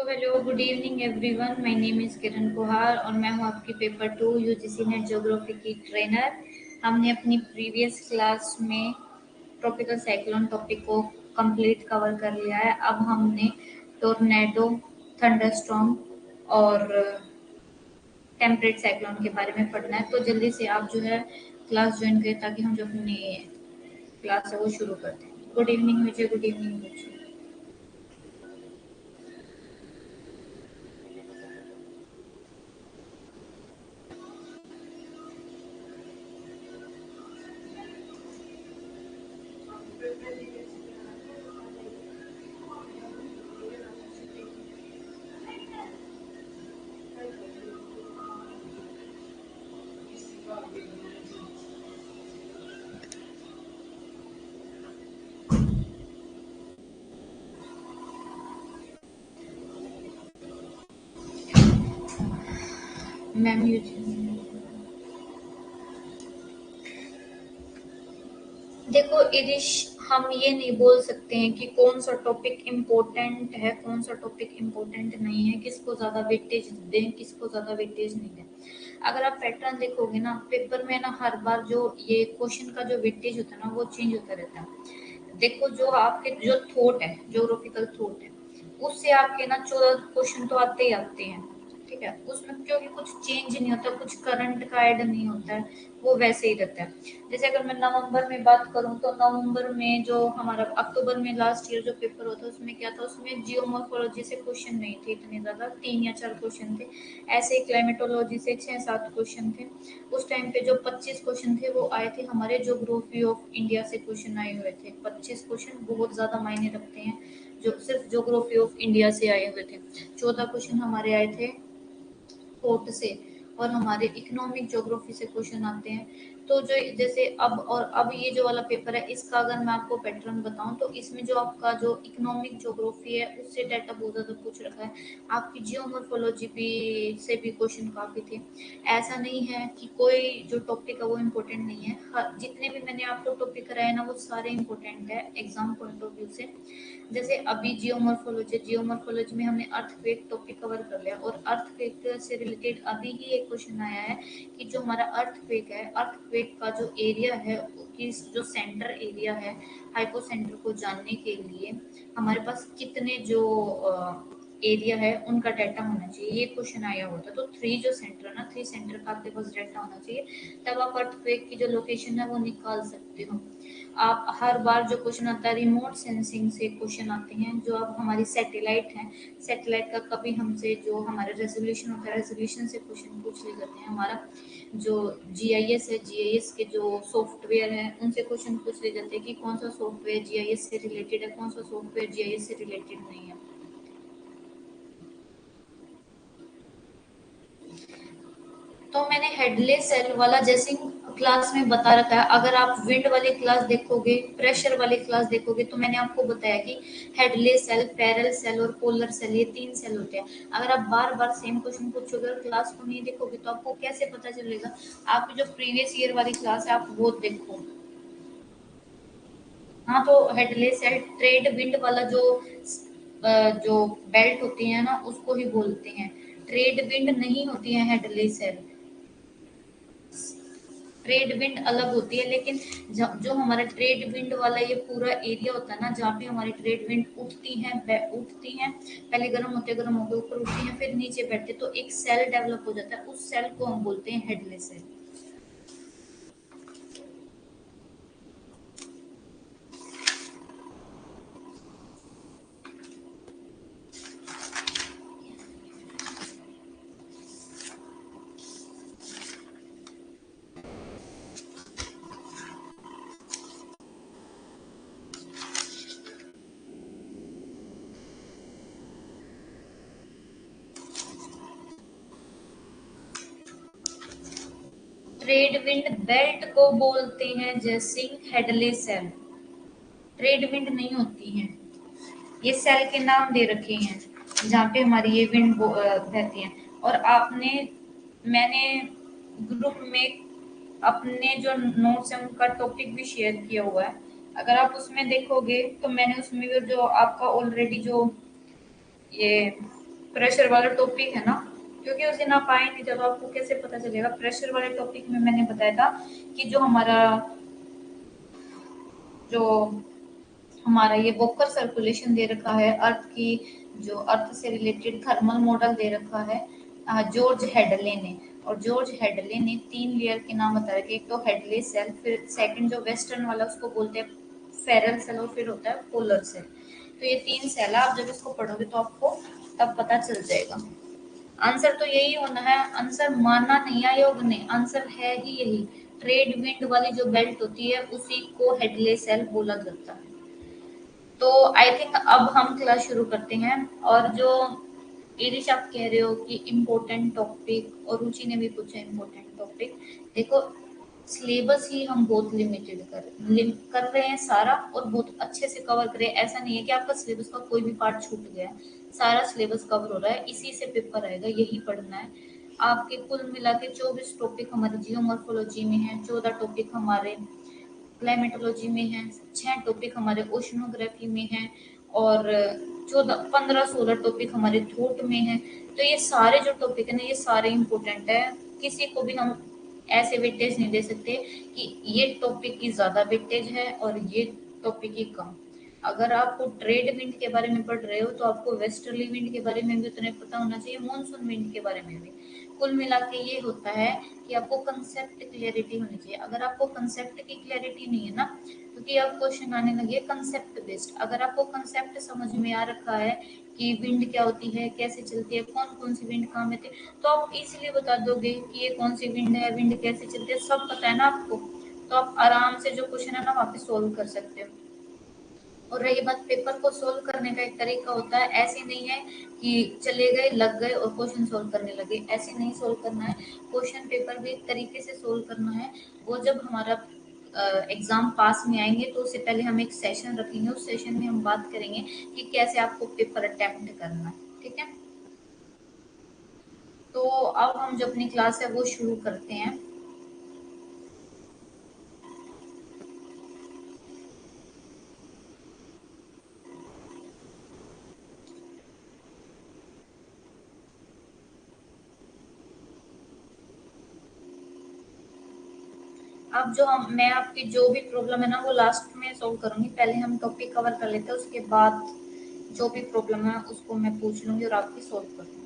तो hello good evening everyone, my name is Kiran Kuhar और मैं हूँ आपकी पेपर 2 यूजीसी नेट ज्योग्राफी की ट्रेनर। हमने अपनी प्रीवियस क्लास में ट्रॉपिकल साइक्लोन टॉपिक को कंप्लीट कवर कर लिया है। अब हमने टोर्नेडो, थंडरस्टॉर्म और टेम्परेट साइक्लोन के बारे में पढ़ना है। तो जल्दी से आप जो है क्लास ज्वाइन करें ताकि हम जो अपनी क्लास है वो शुरू करते हैं। गुड इवनिंग बच्चे, गुड इवनिंग बच्चे। मैम देखो इरिश, हम ये नहीं बोल सकते हैं कि कौन सा टॉपिक इम्पोर्टेंट है, कौन सा टॉपिक इम्पोर्टेंट नहीं है, किसको ज्यादा वेटेज दें, किसको ज्यादा वेटेज नहीं दें। अगर आप पैटर्न देखोगे ना पेपर में ना, हर बार जो ये क्वेश्चन का जो वेटेज होता है ना वो चेंज होता रहता है। देखो जो आपके जो थॉट है, ज्योग्राफिकल थॉट है, उससे आपके ना 14 क्वेश्चन तो आते ही आते हैं। ठीक है, उसमें क्योंकि कुछ चेंज नहीं होता, कुछ करंट का ऐड नहीं होता है, वो वैसे ही रहता है। जैसे अगर मैं नवंबर में बात करूं तो नवंबर में जो हमारा अक्टूबर में लास्ट ईयर जो पेपर होता उसमें क्या था, उसमें जियोमॉर्फोलॉजी से क्वेश्चन नहीं थे इतने ज्यादा, 3 या 4 क्वेश्चन थे। ऐसे ही क्लाइमेटोलॉजी से 6-7 क्वेश्चन थे। उस टाइम पे जो 25 क्वेश्चन थे वो आए थे हमारे ज्योग्राफी ऑफ इंडिया से, क्वेश्चन आए हुए थे 25 क्वेश्चन, बहुत ज्यादा मायने रखते हैं। जो सिर्फ ज्योग्राफी ऑफ इंडिया से आए हुए थे। 14 क्वेश्चन हमारे आए थे फोर्थ से, और हमारे इकोनॉमिक ज्योग्राफी से क्वेश्चन आते हैं। तो जो जैसे अब ये जो वाला पेपर है, इसका अगर मैं आपको पैटर्न बताऊं तो इसमें जो आपका जो इकोनॉमिक ज्योग्राफी है उससे डाटा बहुत ज्यादा पूछ रखा है। आपकी जियोमॉर्फोलॉजी भी से भी क्वेश्चन काफी थे। ऐसा नहीं है कि कोई जो टॉपिक है वो इम्पोर्टेंट नहीं है, जितने भी मैंने आपको टॉपिक कराए ना वो सारे इम्पोर्टेंट है एग्जाम पॉइंट ऑफ व्यू से। जैसे अभी जियोमॉर्फोलॉजी में हमने अर्थक्वेक टॉपिक कवर कर लिया, और अर्थक्वेक से रिलेटेड अभी ही एक क्वेश्चन आया है कि जो हमारा अर्थक्वेक है, अर्थक्वेक का जो एरिया है, कि जो सेंटर एरिया है, हाइपो सेंटर को जानने के लिए हमारे पास कितने जो एरिया है उनका डाटा होना चाहिए, ये क्वेश्चन आया हुआ था। तो 3 जो सेंटर है ना, 3 सेंटर का आपके पास डाटा होना चाहिए, तब आप अर्थक्वेक की जो लोकेशन है वो निकाल सकते हो। आप हर बार जो क्वेश्चन आता है रिमोट सेंसिंग से क्वेश्चन आते हैं, जो अब हमारी सैटेलाइट है, सैटेलाइट का कभी हमसे जो हमारा रेजोल्यूशन होता है, रेजोल्यूशन से क्वेश्चन पूछ लिए जाते हैं। हमारा जो जीआईएस है, जीआईएस के जो सॉफ्टवेयर है उनसे क्वेश्चन पूछ लिए जाते हैं कि कौन सा सॉफ्टवेयर जीआईएस से रिलेटेड है, कौन सा सॉफ्टवेयर जीआईएस से रिलेटेड नहीं है। तो मैंने हेडलेस सेल वाला जैसे क्लास में बता रखा है। अगर आप विंड वाली क्लास देखोगे, प्रेशर वाली क्लास देखोगे, तो मैंने आपको बताया कि हेडलेस सेल, पैरल सेल और पोलर सेल, ये 3 सेल होते हैं। अगर आप बार बार सेम क्वेश्चन पूछोगे और क्लास को नहीं देखोगे तो आपको कैसे पता चलेगा। आपकी जो प्रीवियस ईयर वाली क्लास है आप वो देखो। हाँ, तो हेडलेस सेल ट्रेड विंड वाला जो बेल्ट होती है ना उसको ही बोलते हैं। ट्रेड विंड नहीं होती है हेडलेस सेल। ट्रेड विंड अलग होती है, लेकिन जो हमारा ट्रेड विंड वाला ये पूरा एरिया होता है ना, जहाँ पे हमारी ट्रेड विंड उठती हैं, पहले गर्म होते ऊपर उठती हैं, फिर नीचे बैठते, तो एक सेल डेवलप हो जाता है, उस सेल को हम बोलते हैं Hadley's cell. Trade wind belt को बोलते हैं जैसे हेडलेस सेल। ट्रेड विंड नहीं होती हैं, ये सेल के नाम दे रखे हैं जहाँ पे हमारी ये विंड बहती है। और मैंने ग्रुप में अपने जो नोट्स है उनका टॉपिक भी शेयर किया हुआ है। अगर आप उसमें देखोगे तो मैंने उसमें भी जो आपका ऑलरेडी जो ये प्रेशर वाला टॉपिक है ना, क्योंकि उस दिन आप आए नहीं थे तो आपको कैसे पता चलेगा। प्रेशर वाले टॉपिक में मैंने बताया था कि जो हमारा ये वोकर सर्कुलेशन दे रखा है अर्थ की, जो अर्थ से रिलेटेड थर्मल मॉडल दे रखा है जॉर्ज हेडले ने। और जॉर्ज हेडले ने 3 लेयर के नाम बता रखे, एक तो हेडले सेल, फिर सेकंड जो वेस्टर्न वाला उसको बोलते हैं फेरल सेल, और फिर होता है पोलर सेल। तो ये 3 सेल है, आप जब इसको पढ़ोगे तो आपको तब पता चल जाएगा। आंसर तो यही होना है, आंसर मानना नहीं आयोग ने, आंसर है ही यही। ट्रेड विंड वाली जो बेल्ट होती है उसी को हेडले सेल बोला जाता है। तो आई थिंक अब हम क्लास शुरू करते हैं। और जो ईरिश आप कह रहे हो कि इम्पोर्टेंट टॉपिक, और रुचि ने भी पूछा इम्पोर्टेंट टॉपिक, देखो सिलेबस ही हम बहुत लिमिटेड कर रहे हैं सारा, और बहुत अच्छे से कवर करें। ऐसा नहीं है कि आपका सिलेबस का कोई भी पार्ट छूट गया है, सारा सिलेबस कवर हो रहा है, इसी से पेपर आएगा, यही पढ़ना है आपके। कुल मिला के 24 टॉपिक हमारे जियोमॉर्फोलॉजी में है, 14 टॉपिक हमारे क्लाइमेटोलॉजी में है, 6 टॉपिक हमारे ओशनोग्राफी में है, और 14 15 16 टॉपिक हमारे थॉट में है। तो ये सारे जो टॉपिक है ना, ये सारे इंपॉर्टेंट है। किसी को भी हम ऐसे वेटेज नहीं दे सकते कि ये टॉपिक की ज्यादा वेटेज है और ये टॉपिक की कम। अगर आपको ट्रेड विंड के बारे में पढ़ रहे हो तो आपको वेस्टर्ली विंड के बारे में भी उतना पता होना चाहिए, मानसून विंड के बारे में भी। कुल मिला के ये होता है कि आपको कंसेप्ट क्लियरिटी होनी चाहिए। अगर आपको कंसेप्ट की क्लियरिटी नहीं है ना, क्योंकि अब क्वेश्चन आने लगे कंसेप्ट बेस्ड, अगर आपको कंसेप्ट समझ में आ रखा है कि विंड क्या होती है, कैसे चलती है, कौन कौन सी विंड काम आती है, तो आप इजीली बता दोगे कि ये कौन सी विंड है, विंड कैसे चलती है, सब पता है ना आपको। तो आप आराम से जो क्वेश्चन है ना वहाँ पे सोल्व कर सकते हो। और रही बात पेपर को सोल्व करने का, एक तरीका होता है, ऐसे नहीं है कि चले गए लग गए और क्वेश्चन सोल्व करने लगे, ऐसे नहीं सोल्व करना है। क्वेश्चन पेपर भी एक तरीके से सोल्व करना है। वो जब हमारा एग्जाम पास में आएंगे तो उससे पहले हम एक सेशन रखेंगे, उस सेशन में हम बात करेंगे कि कैसे आपको पेपर अटेम्प्ट करना है, ठीक है। तो अब हम जो अपनी क्लास है वो शुरू करते हैं। अब जो हम मैं आपकी जो भी प्रॉब्लम है ना वो लास्ट में सॉल्व करूंगी, पहले हम टॉपिक कवर कर लेते हैं, उसके बाद जो भी प्रॉब्लम है उसको मैं पूछ लूंगी और आपकी सॉल्व कर लूंगी।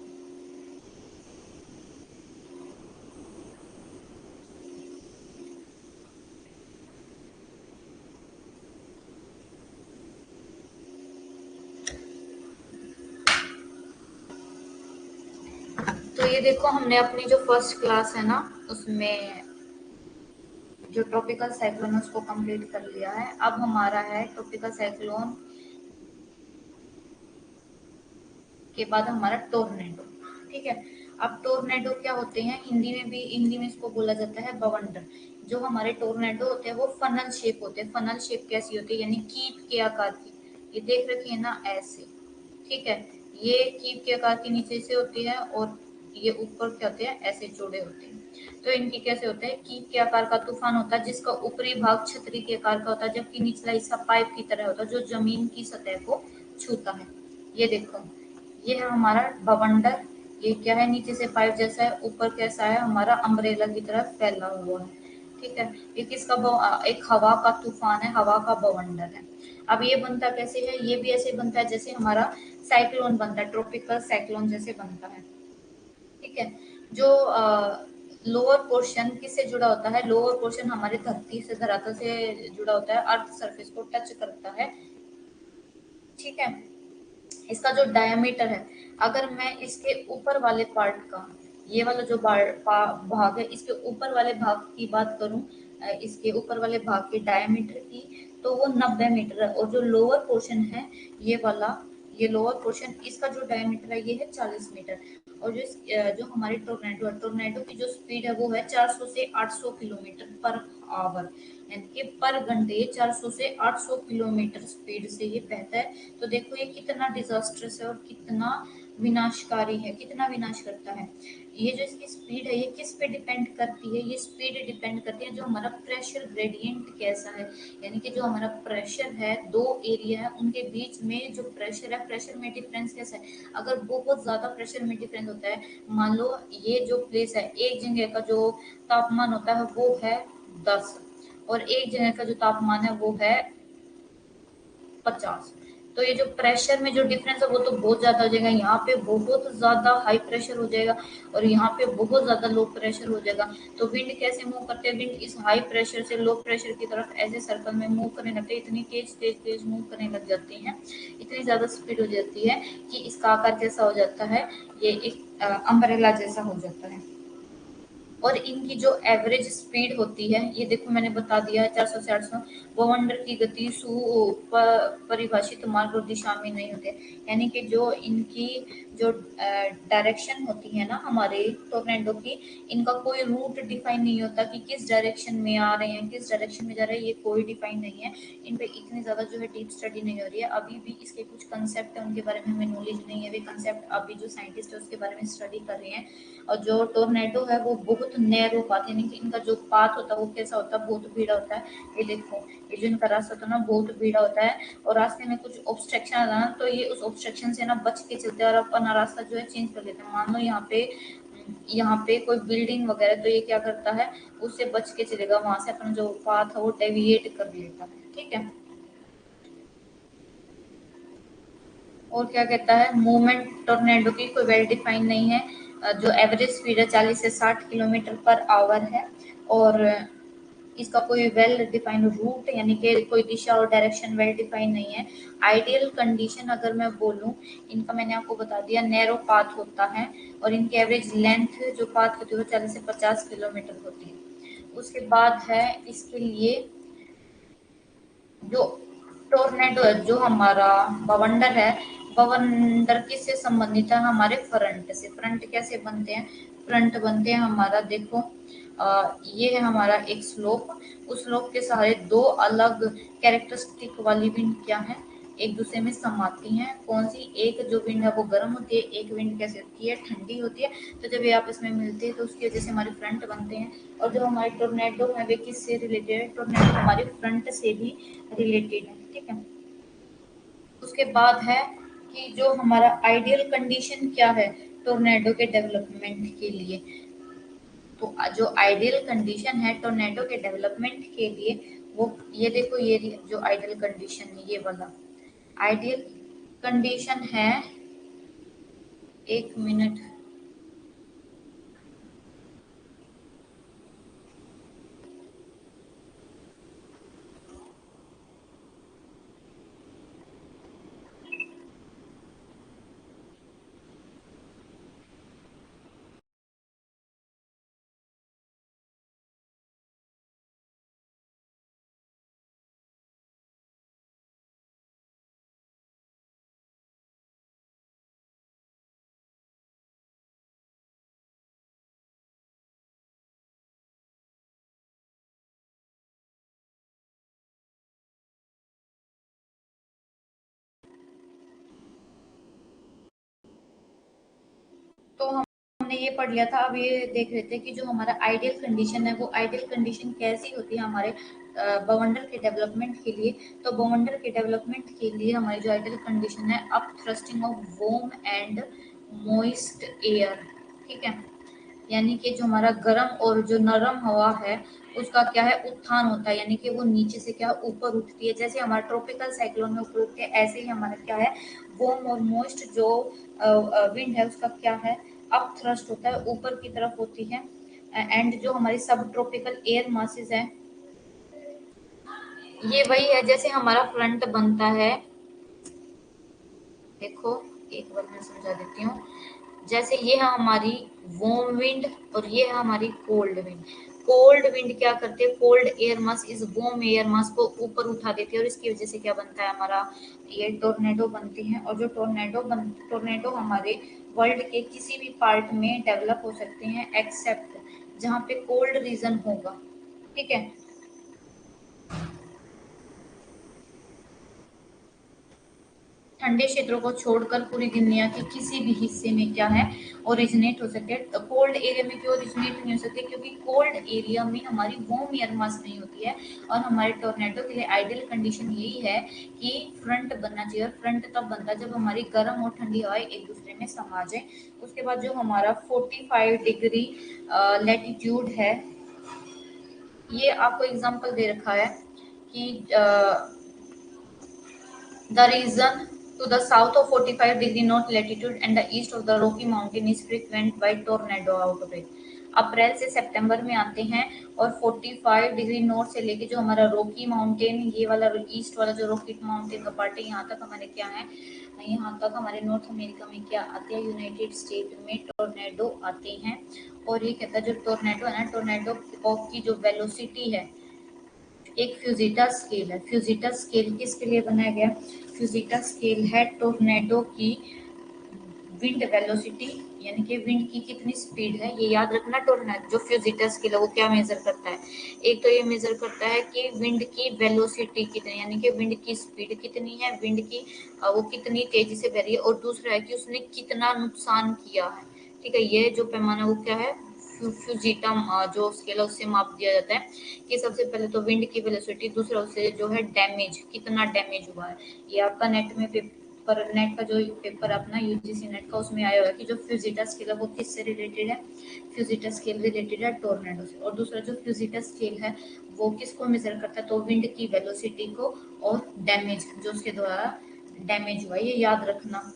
तो ये देखो हमने अपनी जो फर्स्ट क्लास है ना उसमें जो ट्रॉपिकल साइक्लोन है उसको कंप्लीट कर लिया है। अब हमारा है ट्रॉपिकल साइक्लोन के बाद हमारा टोर्नेडो, ठीक है। अब टोर्नेडो क्या होते हैं, हिंदी में इसको बोला जाता है बवंडर। जो हमारे टोर्नेडो होते हैं वो फनल शेप होते हैं। फनल शेप कैसी होती है, यानी कीप के आकार की। ये देख रखी है ना ऐसे, ठीक है। ये कीप के आकार की नीचे से होती है, और ये ऊपर क्या होते हैं, ऐसे जोड़े होते हैं। तो इनकी कैसे होता है, कीप के आकार का तूफान होता है जिसका ऊपरी भाग छतरी के आकार का होता है, जबकि निचला हिस्सा पाइप की तरह होता है जो जमीन की सतह को छूता है। ये देखो, ये है हमारा बवंडर। ये क्या है, नीचे से पाइप जैसा है, ऊपर कैसा है, हमारा अम्ब्रेला की तरह फैला हुआ है, ठीक है। ये किसका एक हवा का तूफान है, हवा का बवंडर है। अब ये बनता कैसे है, ये भी ऐसे बनता है जैसे हमारा साइक्लोन बनता है, ट्रॉपिकल साइक्लोन जैसे बनता है, ठीक है। जो लोअर पोर्शन किससे जुड़ा होता है, लोअर पोर्शन हमारे धरती से, धरातल से जुड़ा होता है, अर्थ सरफेस को टच करता है, ठीक है। इसका जो डायमीटर है, अगर मैं इसके ऊपर वाले पार्ट का, ये वाला जो भाग है, इसके ऊपर वाले भाग की बात करूं, इसके ऊपर वाले भाग के डायमीटर की, तो वो 90 मीटर है। और जो लोअर पोर्शन है, ये वाला, ये लोअर पोर्शन, इसका जो डायमीटर है ये है 40 मीटर। और जो हमारे टोर्नेडो है, टोर्नेडो की जो स्पीड है वो है 400 से 800 किलोमीटर पर आवर, यानी कि पर घंटे ये 400 से 800 किलोमीटर स्पीड से ये बहता है। तो देखो ये कितना डिजास्ट्रस है और कितना विनाशकारी है, कितना विनाश करता है। ये जो इसकी स्पीड है ये किस पे डिपेंड करती है, ये स्पीड डिपेंड करती है जो हमारा प्रेशर ग्रेडियंट कैसा है, यानी कि जो हमारा प्रेशर है, दो एरिया है उनके बीच में जो प्रेशर है, प्रेशर में डिफरेंस कैसा है। अगर बहुत ज्यादा प्रेशर में डिफरेंस होता है, मान लो ये जो प्लेस है, एक जगह का जो तापमान होता है वो है 10 और एक जगह का जो तापमान है वो है 50, तो ये जो प्रेशर में जो डिफरेंस है वो तो बहुत ज्यादा हो जाएगा, यहाँ पे बहुत ज्यादा हाई प्रेशर हो जाएगा और यहाँ पे बहुत ज्यादा लो प्रेशर हो जाएगा। तो विंड कैसे मूव करते हैं, विंड इस हाई प्रेशर से लो प्रेशर की तरफ ऐसे सर्कल में मूव करने लगते हैं, इतनी तेज तेज तेज मूव करने लग जाती हैं, इतनी ज्यादा स्पीड हो जाती है कि इसका आकार कैसा हो जाता है, ये एक अम्ब्रेला जैसा हो जाता है। और इनकी जो एवरेज स्पीड होती है ये देखो मैंने बता दिया है 400 से 800। बवंडर की गति परिभाषित मार्ग और दिशा में नहीं होते, यानी कि जो इनकी जो डायरेक्शन होती है ना हमारे टोर्नेडो की, इनका कोई रूट डिफाइन नहीं होता कि किस डायरेक्शन में आ रहे हैं, किस डायरेक्शन में जा रहे हैं, ये कोई डिफाइन नहीं है। इन पे इतनी ज्यादा जो है डीप स्टडी नहीं हो रही है, अभी भी इसके कुछ कंसेप्ट है उनके बारे में हमें नॉलेज नहीं है, वे कंसेप्ट अभी जो साइंटिस्ट है उसके बारे में स्टडी कर रहे हैं। और जो टोर्नेडो है वो बहुत नैरो पाथ, यानी कि इनका जो पाथ होता है वो कैसा होता है, बहुत भीड़ा होता है। ये देखो ये जो इनका रास्ता होता है ना बहुत भीड़ा होता है, और रास्ते में कुछ ऑब्स्ट्रक्शन आता है ना तो ये उस ऑब्स्ट्रक्शन से ना बच के चलते हैं और अपना रास्ता जो है चेंज कर लेते हैं। मान लो यहाँ पे कोई बिल्डिंग वगैरह, तो ये क्या करता है उससे बच के चलेगा, वहां से अपना जो पाथ है वो डेविएट कर लेता है, ठीक है। और क्या कहता है, मूवमेंट टोर्नेडो की कोई वेल डिफाइन नहीं है। जो एवरेज स्पीड है 40 से 60 किलोमीटर पर आवर है, और इसका कोई वेल डिफाइंड रूट यानी कि कोई दिशा और डायरेक्शन वेल डिफाइन नहीं है। आइडियल कंडीशन अगर मैं बोलूं, इनका मैंने आपको बता दिया नैरो पाथ होता है, और इनकी एवरेज लेंथ जो पाथ होती है वो 40 से 50 किलोमीटर होती है। उसके बाद है इसके लिए जो टोर्नेडो है, जो हमारा बवंडर है, बवंडर किससे संबंधित है, हमारे फ्रंट से। फ्रंट कैसे बनते हैं, फ्रंट बनते हैं हमारा देखो ये है हमारा एक स्लोप, उस स्लोप के सहारे दो अलग कैरेक्टरिस्टिक वाली विंड क्या है, एक दूसरे में समाती हैं। कौन सी, एक जो विंड है वो गर्म होती है, एक विंड कैसे होती है, ठंडी होती है। तो जब ये आपस में मिलते हैं तो उसकी वजह से हमारे फ्रंट बनते हैं। और जो हमारे टोर्नेडो है वे किससे रिलेटेड है, टोर्नेडो हमारे फ्रंट से भी रिलेटेड है, ठीक है। उसके बाद है कि जो हमारा आइडियल कंडीशन क्या है टोर्नेडो के डेवलपमेंट के लिए, तो जो आइडियल कंडीशन है टोर्नेडो के डेवलपमेंट के लिए वो ये देखो, ये जो आइडियल कंडीशन है ये वाला आइडियल कंडीशन है, एक मिनट। तो हमने ये पढ़ लिया था, अब ये देख रहे थे कि जो हमारा आइडियल कंडीशन है वो आइडियल कंडीशन कैसी होती है हमारे बवंडर के डेवलपमेंट के लिए। तो बवंडर के डेवलपमेंट के लिए हमारी जो आइडियल कंडीशन है, up thrusting of warm and moist air, ठीक है। यानी कि जो हमारा गर्म और जो नरम हवा है उसका क्या है, उत्थान होता है, यानी कि वो नीचे से क्या ऊपर उठती है। जैसे हमारा ट्रॉपिकल साइक्लोन में ऊपर उठते हैं, ऐसे ही हमारा क्या है, वार्म और मॉइस्ट जो विंड है उसका क्या है, अप थ्रस्ट होता है, ऊपर की तरफ होती है। एंड जो हमारी सब ट्रॉपिकल एयर मासेस है, ये वही है जैसे हमारा फ्रंट बनता है। देखो एक बार मैं समझा देती हूँ, जैसे ये है हमारी वार्म विंड और ये है हमारी कोल्ड विंड। कोल्ड विंड क्या करती है, कोल्ड एयर मास इस वार्म एयर मास को ऊपर उठा देती है, और इसकी वजह से क्या बनता है हमारा, ये टोर्नेडो बनती है। और जो टोर्नेडो हमारे वर्ल्ड के किसी भी पार्ट में डेवलप हो सकते हैं एक्सेप्ट जहाँ पे कोल्ड रीजन होगा, ठीक है। ठंडे क्षेत्रों को छोड़कर पूरी दुनिया के किसी भी हिस्से में क्या है, ओरिजिनेट हो सकते हैं। कोल्ड एरिया में क्यों ओरिजिनेट नहीं हो सकते? क्योंकि कोल्ड एरिया में हमारी वार्म एयर मास नहीं होती है, और हमारे टोर्नेडो के लिए आइडियल कंडीशन यही है कि फ्रंट बनना चाहिए, और फ्रंट तब बनता है जब हमारी गर्म और ठंडी हवाएं एक दूसरे में समा जाए। उसके बाद जो हमारा 45 डिग्री लैटिट्यूड है, ये आपको एग्जांपल दे रखा है कि the region to the south of 45 degree north latitude and the east of the Rocky Mountain is frequent by tornado outbreak। अप्रैल से सितंबर में आते हैं, और 45 डिग्री नॉर्थ से लेके जो हमारा रॉकी माउंटेन, ये वाला ईस्ट वाला जो रॉकी माउंटेन का पार्ट है, यहाँ तक हमारे क्या है, यहाँ तक हमारे नॉर्थ अमेरिका में क्या आते हैं, यूनाइटेड स्टेट में टोर्नेडो आते हैं। और ये कहता है जो टोर्नेडो है ना, टोर्नेडो की जो वेलोसिटी है, एक फ्यूजिटा स्केल है। फ्यूजिटा स्केल किसके लिए बनाया गया? फ्यूजिटा स्केल है टोर्नेडो की विंड वेलोसिटी, यानी कि विंड की कितनी स्पीड है, ये याद रखना। टोर्नेडो जो फ्यूजिटा स्केल है वो क्या मेजर करता है? एक तो ये मेजर करता है कि विंड की वेलोसिटी कितनी, यानी कि विंड की स्पीड कितनी है, विंड की वो कितनी तेजी से बह रही है, और दूसरा है कि उसने कितना नुकसान किया है। ठीक है, ये जो पैमाना वो क्या है, फ्यूजिटा जो स्केल है उससे माप दिया जाता है कि सबसे पहले तो विंड की वेलोसिटी, दूसरा उससे जो है डैमेज, कितना डैमेज हुआ है। ये आपका नेट में पेपर, नेट का जो पेपर अपना यूजीसी नेट का, उसमें आया हुआ है कि जो फ्यूजिटा स्केल है वो किससे रिलेटेड है? फ्यूजिटा स्केल रिलेटेड है टोर्नेडो से। और दूसरा जो फ्यूजिटा स्केल है वो किसको मेजर करता है? तो विंड की वेलोसिटी को और डैमेज जो उसके द्वारा डैमेज हुआ, ये याद रखना।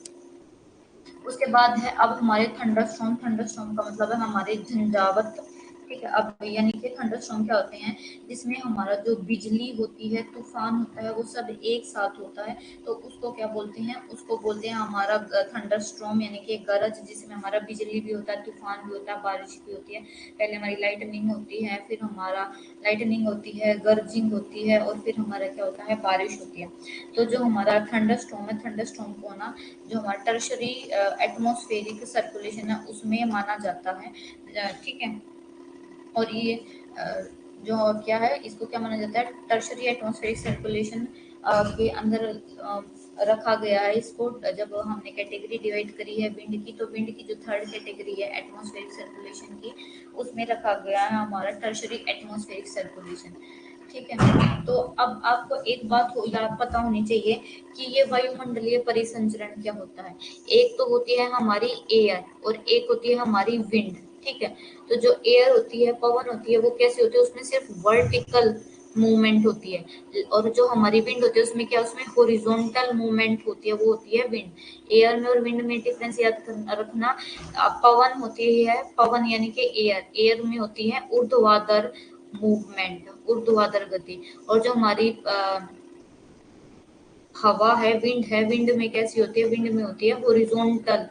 उसके बाद है अब हमारे थंडरस्टॉर्म। थंडरस्टॉर्म का मतलब है हमारे झंझावत। ठीक है, अब यानी कि थंडरस्टॉर्म क्या होते हैं? जिसमें हमारा जो बिजली होती है, तूफान होता है, वो सब एक साथ होता है, तो उसको क्या बोलते हैं? उसको बोलते हैं हमारा थंडरस्टॉर्म, यानी कि गरज, जिसमें हमारा बिजली भी होता है, तूफान भी होता है, बारिश भी होती है। पहले हमारी लाइटनिंग होती है, फिर हमारा लाइटनिंग होती है, गर्जिंग होती है, और फिर हमारा क्या होता है? बारिश होती है। तो जो हमारा थंडरस्टॉर्म है, थंडरस्टॉर्म को ना जो हमारा टर्शरी एटमॉस्फेरिक सर्कुलेशन है उसमें माना जाता है। ठीक है, और ये जो क्या है, इसको क्या माना जाता है? टर्शरी एटमॉस्फेरिक सर्कुलेशन के अंदर रखा गया है इसको। जब हमने कैटेगरी डिवाइड करी है विंड की, तो विंड की जो थर्ड कैटेगरी है एटमॉस्फेरिक सर्कुलेशन की, उसमें रखा गया है हमारा टर्शरी एटमॉस्फेरिक सर्कुलेशन। ठीक है, तो अब आपको एक बात याद पता होनी चाहिए कि ये वायुमंडलीय परिसंचरण क्या होता है। एक तो होती है हमारी एयर, और एक होती है हमारी विंड। ठीक है, तो जो एयर होती है, पवन होती है, वो कैसे होती है? उसमें सिर्फ वर्टिकल मूवमेंट होती है, और जो हमारी विंड होती है उसमें क्या, उसमें हॉरिजॉन्टल मूवमेंट होती है, वो होती है विंड। एयर में और विंड में डिफरेंस याद रखना। पवन होती है, पवन यानी कि एयर, एयर में होती है ऊर्ध्वाधर मूवमेंट, ऊर्ध्वाधर गति। और जो हमारी हवा है, विंड है, विंड में कैसी होती है? विंड में होती है हॉरिजॉन्टल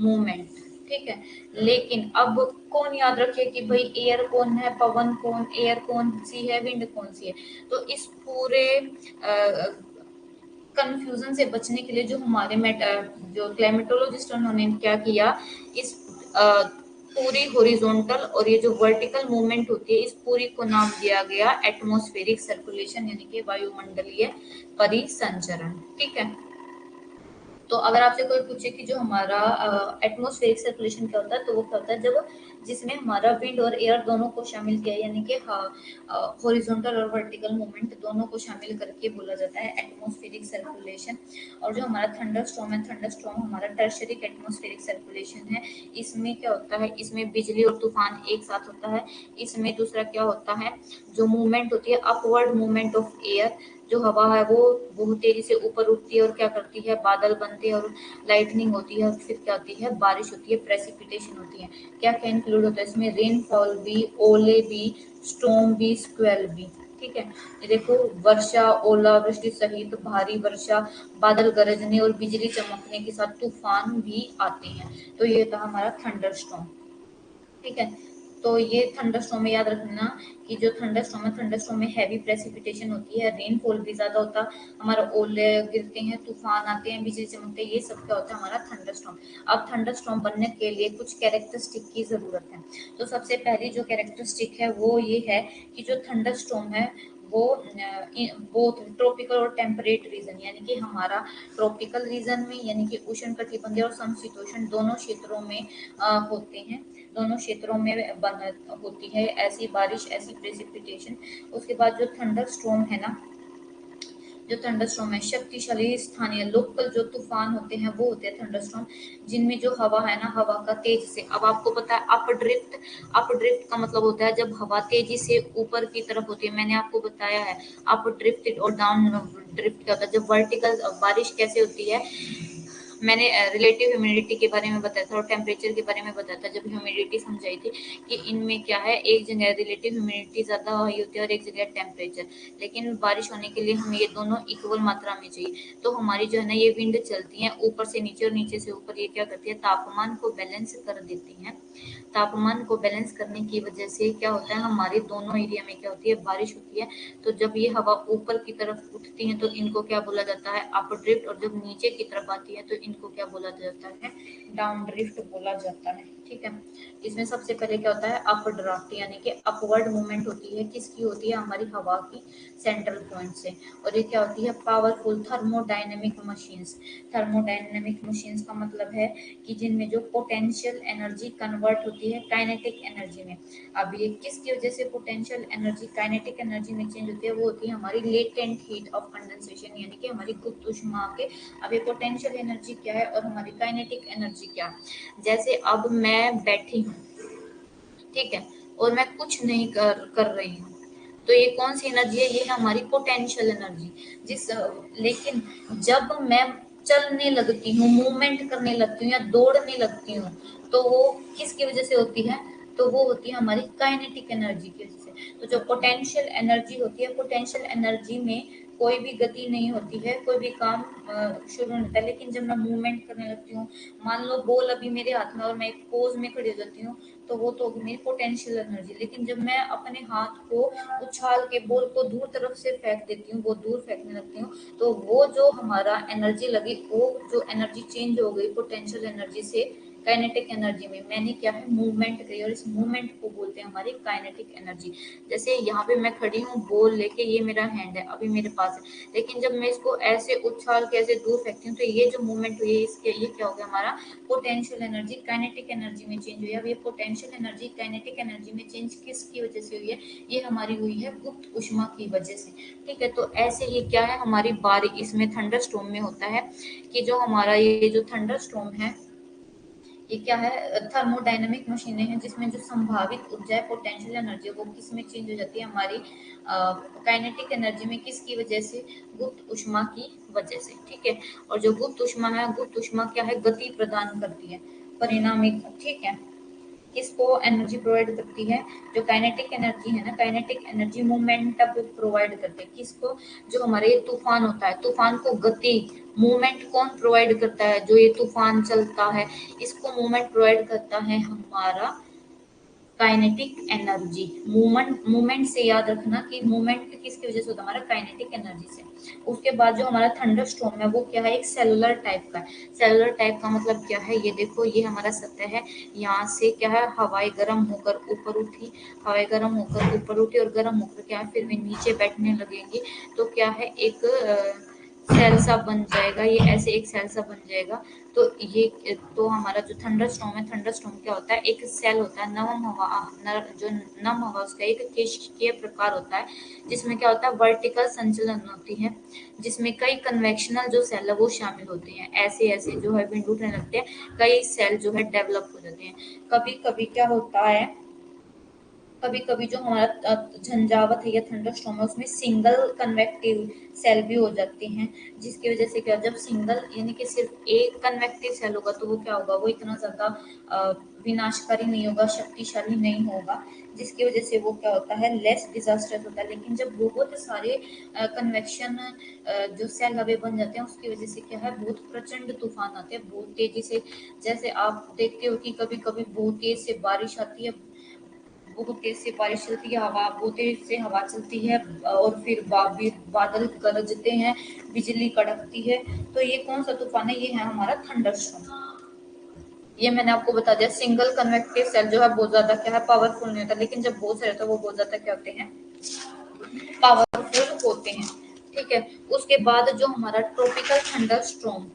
मूवमेंट। ठीक है, लेकिन अब कौन याद रखे कि भाई एयर कौन है, पवन कौन, एयर कौन सी है, विंड कौन सी है? तो इस पूरे कंफ्यूजन से बचने के लिए जो हमारे जो क्लाइमेटोलॉजिस्ट उन्होंने क्या किया, इस पूरी हॉरिजॉन्टल और ये जो वर्टिकल मूवमेंट होती है, इस पूरी को नाम दिया गया एटमॉस्फेरिक सर्कुलेशन, यानी कि वायुमंडलीय परिसंचरण। ठीक है, तो अगर आपसे कोई पूछे कि जो हमारा एटमॉस्फेरिक सर्कुलेशन क्या होता है, तो वो क्या होता है? जब जिसमें हमारा विंड और एयर दोनों को शामिल किया, यानी कि हॉरिजॉन्टल और वर्टिकल मूवमेंट दोनों को शामिल करके बोला जाता है एटमॉस्फेरिक सर्कुलेशन। और जो हमारा थंडरस्टॉर्म है, थंडरस्टॉर्म हमारा टर्शरी एटमॉस्फेरिक सर्कुलेशन है। इसमें क्या होता है? इसमें बिजली और तूफान एक साथ होता है। इसमें दूसरा क्या होता है? जो मूवमेंट होती है, अपवर्ड मूवमेंट ऑफ एयर, जो हवा है वो बहुत तेजी से ऊपर उठती है और क्या करती है? बादल बनते हैं, और लाइटनिंग होती है, और फिर क्या होती है? बारिश होती है, प्रेसिपिटेशन होती है। क्या क्या इंक्लूड होता है इसमें? रेनफॉल भी, ओले भी, स्टॉर्म भी, स्क्वेल भी। ठीक है, ये देखो, वर्षा, ओलावृष्टि सहित भारी वर्षा, बादल गरजने और बिजली चमकने के साथ तूफान भी आते हैं। तो ये था हमारा थंडरस्टॉर्म। ठीक है, तो ये थंडरस्टॉर्म में याद रखना कि जो थंडरस्टॉर्म है, थंडरस्टॉर्म में हैवी प्रेसिपिटेशन होती है, रेनफॉल भी ज्यादा होता है, हमारा ओले गिरते हैं, तूफान आते हैं, बिजली चमकते हैं, ये सब क्या होता है? हमारा थंडरस्टॉर्म। अब थंडरस्टॉर्म बनने के लिए कुछ कैरेक्टरिस्टिक की जरूरत है। तो सबसे पहली जो कैरेक्टरिस्टिक है वो ये है कि जो थंडरस्टॉर्म है वो बोथ ट्रॉपिकल और टेम्परेट रीजन, यानी कि हमारा ट्रॉपिकल रीजन में यानी कि उष्ण कटिबंधीय और समशीतोष्ण दोनों क्षेत्रों में होते हैं, दोनों क्षेत्रों में होती है ऐसी बारिश, ऐसी प्रेसिपिटेशन। उसके बाद जो थंडर स्टॉर्म है ना, जो थंडरस्टॉर्म है, शक्तिशाली स्थानीय लोकल जो तूफान होते हैं वो होते हैं थंडरस्टॉर्म, जिनमें जो हवा है ना, हवा का तेज से, अब आपको पता है अपड्रिफ्ट, अपड्रिफ्ट का मतलब होता है जब हवा तेजी से ऊपर की तरफ होती है, मैंने आपको बताया है अपड्रिफ्ट और डाउन ड्रिफ्ट क्या होता है। जब वर्टिकल बारिश कैसे होती है, मैंने रिलेटिव ह्यूमिडिटी के बारे में बताया था और टेम्परेचर के बारे में बताया था, जब ह्यूमिडिटी समझाई थी कि इनमें क्या है, एक जगह रिलेटिव ह्यूमिडिटी ज़्यादा हाई होती है और एक जगह टेम्परेचर, लेकिन बारिश होने के लिए हमें ये दोनों इक्वल मात्रा में चाहिए। तो हमारी जो है ना ये विंड चलती है ऊपर से नीचे और नीचे से ऊपर, ये क्या करती है, तापमान को बैलेंस कर देती है। तापमान को बैलेंस करने की वजह से क्या होता है, हमारे दोनों एरिया में क्या होती है, बारिश होती है। तो जब ये हवा ऊपर की तरफ उठती है तो इनको क्या बोला जाता है, अप ड्रिफ्ट, और जब नीचे की तरफ आती है तो इनको क्या बोला जाता है, डाउन ड्रिफ्ट बोला जाता है। ठीक है, इसमें सबसे पहले क्या होता है, अप ड्राफ्ट, यानी कि अपवर्ड मूवमेंट होती है, किसकी होती है, हमारी हवा की सेंट्रल पॉइंट से। और ये क्या होती है, powerful thermodynamic machines. Thermodynamic machines का मतलब है कि जिनमें जो पोटेंशियल एनर्जी कन्वर्ट होती है काइनेटिक एनर्जी में। अब ये किसकी वजह से पोटेंशियल एनर्जी काइनेटिक एनर्जी में चेंज होती है, वो होती है हमारी लेटेंट हीट ऑफ कंडेंसेशन, यानी कि हमारी गुप्त ऊष्मा के। अब ये पोटेंशियल एनर्जी क्या है और हमारी काइनेटिक एनर्जी क्या है। जैसे अब मैं बैठी हूँ, ठीक है, और मैं कुछ नहीं कर रही हूँ, तो ये कौन सी एनर्जी है, ये है हमारी पोटेंशियल एनर्जी। जिस लेकिन जब मैं चलने लगती हूँ, मूवमेंट करने लगती हूँ या दौड़ने लगती हूँ, तो वो किसकी वजह से होती है, तो वो होती है हमारी काइनेटिक एनर्जी की वजह से। तो जो पोटेंशियल एनर्जी होती है, पोटेंशियल एनर्जी में कोई भी गति नहीं होती है, कोई भी काम शुरू नहीं होता है, लेकिन जब मैं मूवमेंट करने लगती हूँ, मान लो बॉल अभी मेरे हाथ में और मैं एक पोज में खड़ी हो जाती हूँ, तो वो तो होगी मेरी पोटेंशियल एनर्जी। लेकिन जब मैं अपने हाथ को उछाल के बॉल को दूर तरफ से फेंक देती हूँ, वो दूर फेंकने लगती हूँ, तो वो जो हमारा एनर्जी लगी, वो जो एनर्जी चेंज हो गई पोटेंशियल एनर्जी से काइनेटिक एनर्जी में, मैंने क्या है, मूवमेंट करी, और इस मूवमेंट को बोलते हैं हमारी काइनेटिक एनर्जी। जैसे यहाँ पे मैं खड़ी हूँ, बॉल लेके, ये मेरा हैंड है अभी मेरे पास है, लेकिन जब मैं इसको ऐसे उछाल के ऐसे दूर फेंकती हूँ, तो ये जो मूवमेंट हुई है, इसके ये क्या हो गया, हमारा पोटेंशियल एनर्जी काइनेटिक एनर्जी में चेंज हुई है। अब ये पोटेंशियल एनर्जी काइनेटिक एनर्जी में चेंज किसकी वजह से हुई है, ये हमारी हुई है गुप्त ऊष्मा की वजह से। ठीक है, तो ऐसे ही क्या है, हमारी बारिश इसमें थंडर स्टॉर्म में होता है कि जो हमारा ये जो थंडर स्टॉर्म है, ये क्या है, थर्मोडायनेमिक मशीनें हैं, जिसमें जो संभावित ऊर्जा है, पोटेंशियल एनर्जी, वो किस में चेंज हो जाती है, हमारी काइनेटिक एनर्जी में, किसकी वजह से, गुप्त ऊष्मा की वजह से। ठीक है, और जो गुप्त ऊष्मा है, गुप्त ऊष्मा क्या है, गति प्रदान करती है, परिणामी। ठीक है, किसको एनर्जी प्रोवाइड करती है, जो काइनेटिक एनर्जी है ना, काइनेटिक एनर्जी मोमेंटम प्रोवाइड करते हैं, किसको, जो हमारे ये तूफान होता है, तूफान को गति, मूवमेंट कौन प्रोवाइड करता है, जो ये तूफान चलता है, इसको मूवमेंट प्रोवाइड करता है हमारा काइनेटिक एनर्जी। मूवमेंट, मूवमेंट से याद रखना कि मूवमेंट किसकी वजह से होता है, हमारा काइनेटिक एनर्जी से। उसके बाद जो हमारा थंडर स्टॉर्म है, वो क्या है, एक सेलुलर टाइप का है। सेलुलर टाइप का मतलब क्या है, ये देखो, ये हमारा सतह है, यहाँ से क्या है, हवाएं गर्म होकर ऊपर उठी, हवाएं गर्म होकर ऊपर उठी और गर्म होकर क्या है, फिर भी नीचे बैठने लगेंगी, तो क्या है, एक सेल सा बन जाएगा, ये ऐसे एक सेल सा बन जाएगा। तो ये तो हमारा जो थंडर स्टॉर्म है, थंडर स्टॉर्म क्या होता है, एक सेल होता है, नरम हवा, जो नम हवा, उसका एक केशिकीय प्रकार होता है, जिसमें क्या होता है, वर्टिकल संचलन होती है, जिसमें कई कन्वेक्शनल जो सेल है वो शामिल होते हैं, ऐसे ऐसे जो है विंड उठने लगते हैं, कई सेल जो है डेवलप हो जाते हैं। कभी कभी क्या होता है, कभी कभी जो हमारा झंझावात है या थंडर स्टॉर्म है, उसमें सिंगल कन्वेक्टिव सेल भी हो जाते हैं, जिसकी वजह से क्या, जब सिंगल यानी कि सिर्फ एक कन्वेक्टिव सेल होगा, तो वो क्या होगा, वो इतना ज्यादा विनाशकारी नहीं होगा, शक्तिशाली नहीं होगा, जिसकी वजह से वो क्या होता है, लेस डिजास्टर्स होता है। लेकिन जब बहुत सारे कन्वेक्शन जो सेल हवे बन जाते हैं, उसकी वजह से क्या है, बहुत प्रचंड तूफान आते हैं, बहुत तेजी से। जैसे आप देखते हो कि कभी कभी बहुत तेज से बारिश आती है, बहुत तेज से बारिश चलती है, हवा बहुत तेज से हवा चलती है, और फिर बादल गरजते हैं, बिजली कड़कती है, तो ये कौन सा तूफान है, ये है हमारा थंडरस्टॉर्म। ये मैंने आपको बता दिया, सिंगल कन्वेक्टिव सेल जो है बहुत ज्यादा क्या है, पावरफुल नहीं होता, लेकिन जब बहुत सारे होता है वो बहुत ज्यादा क्या होते हैं, पावरफुल होते हैं। ठीक है, उसके बाद जो हमारा ट्रॉपिकल थंडरस्टॉर्म,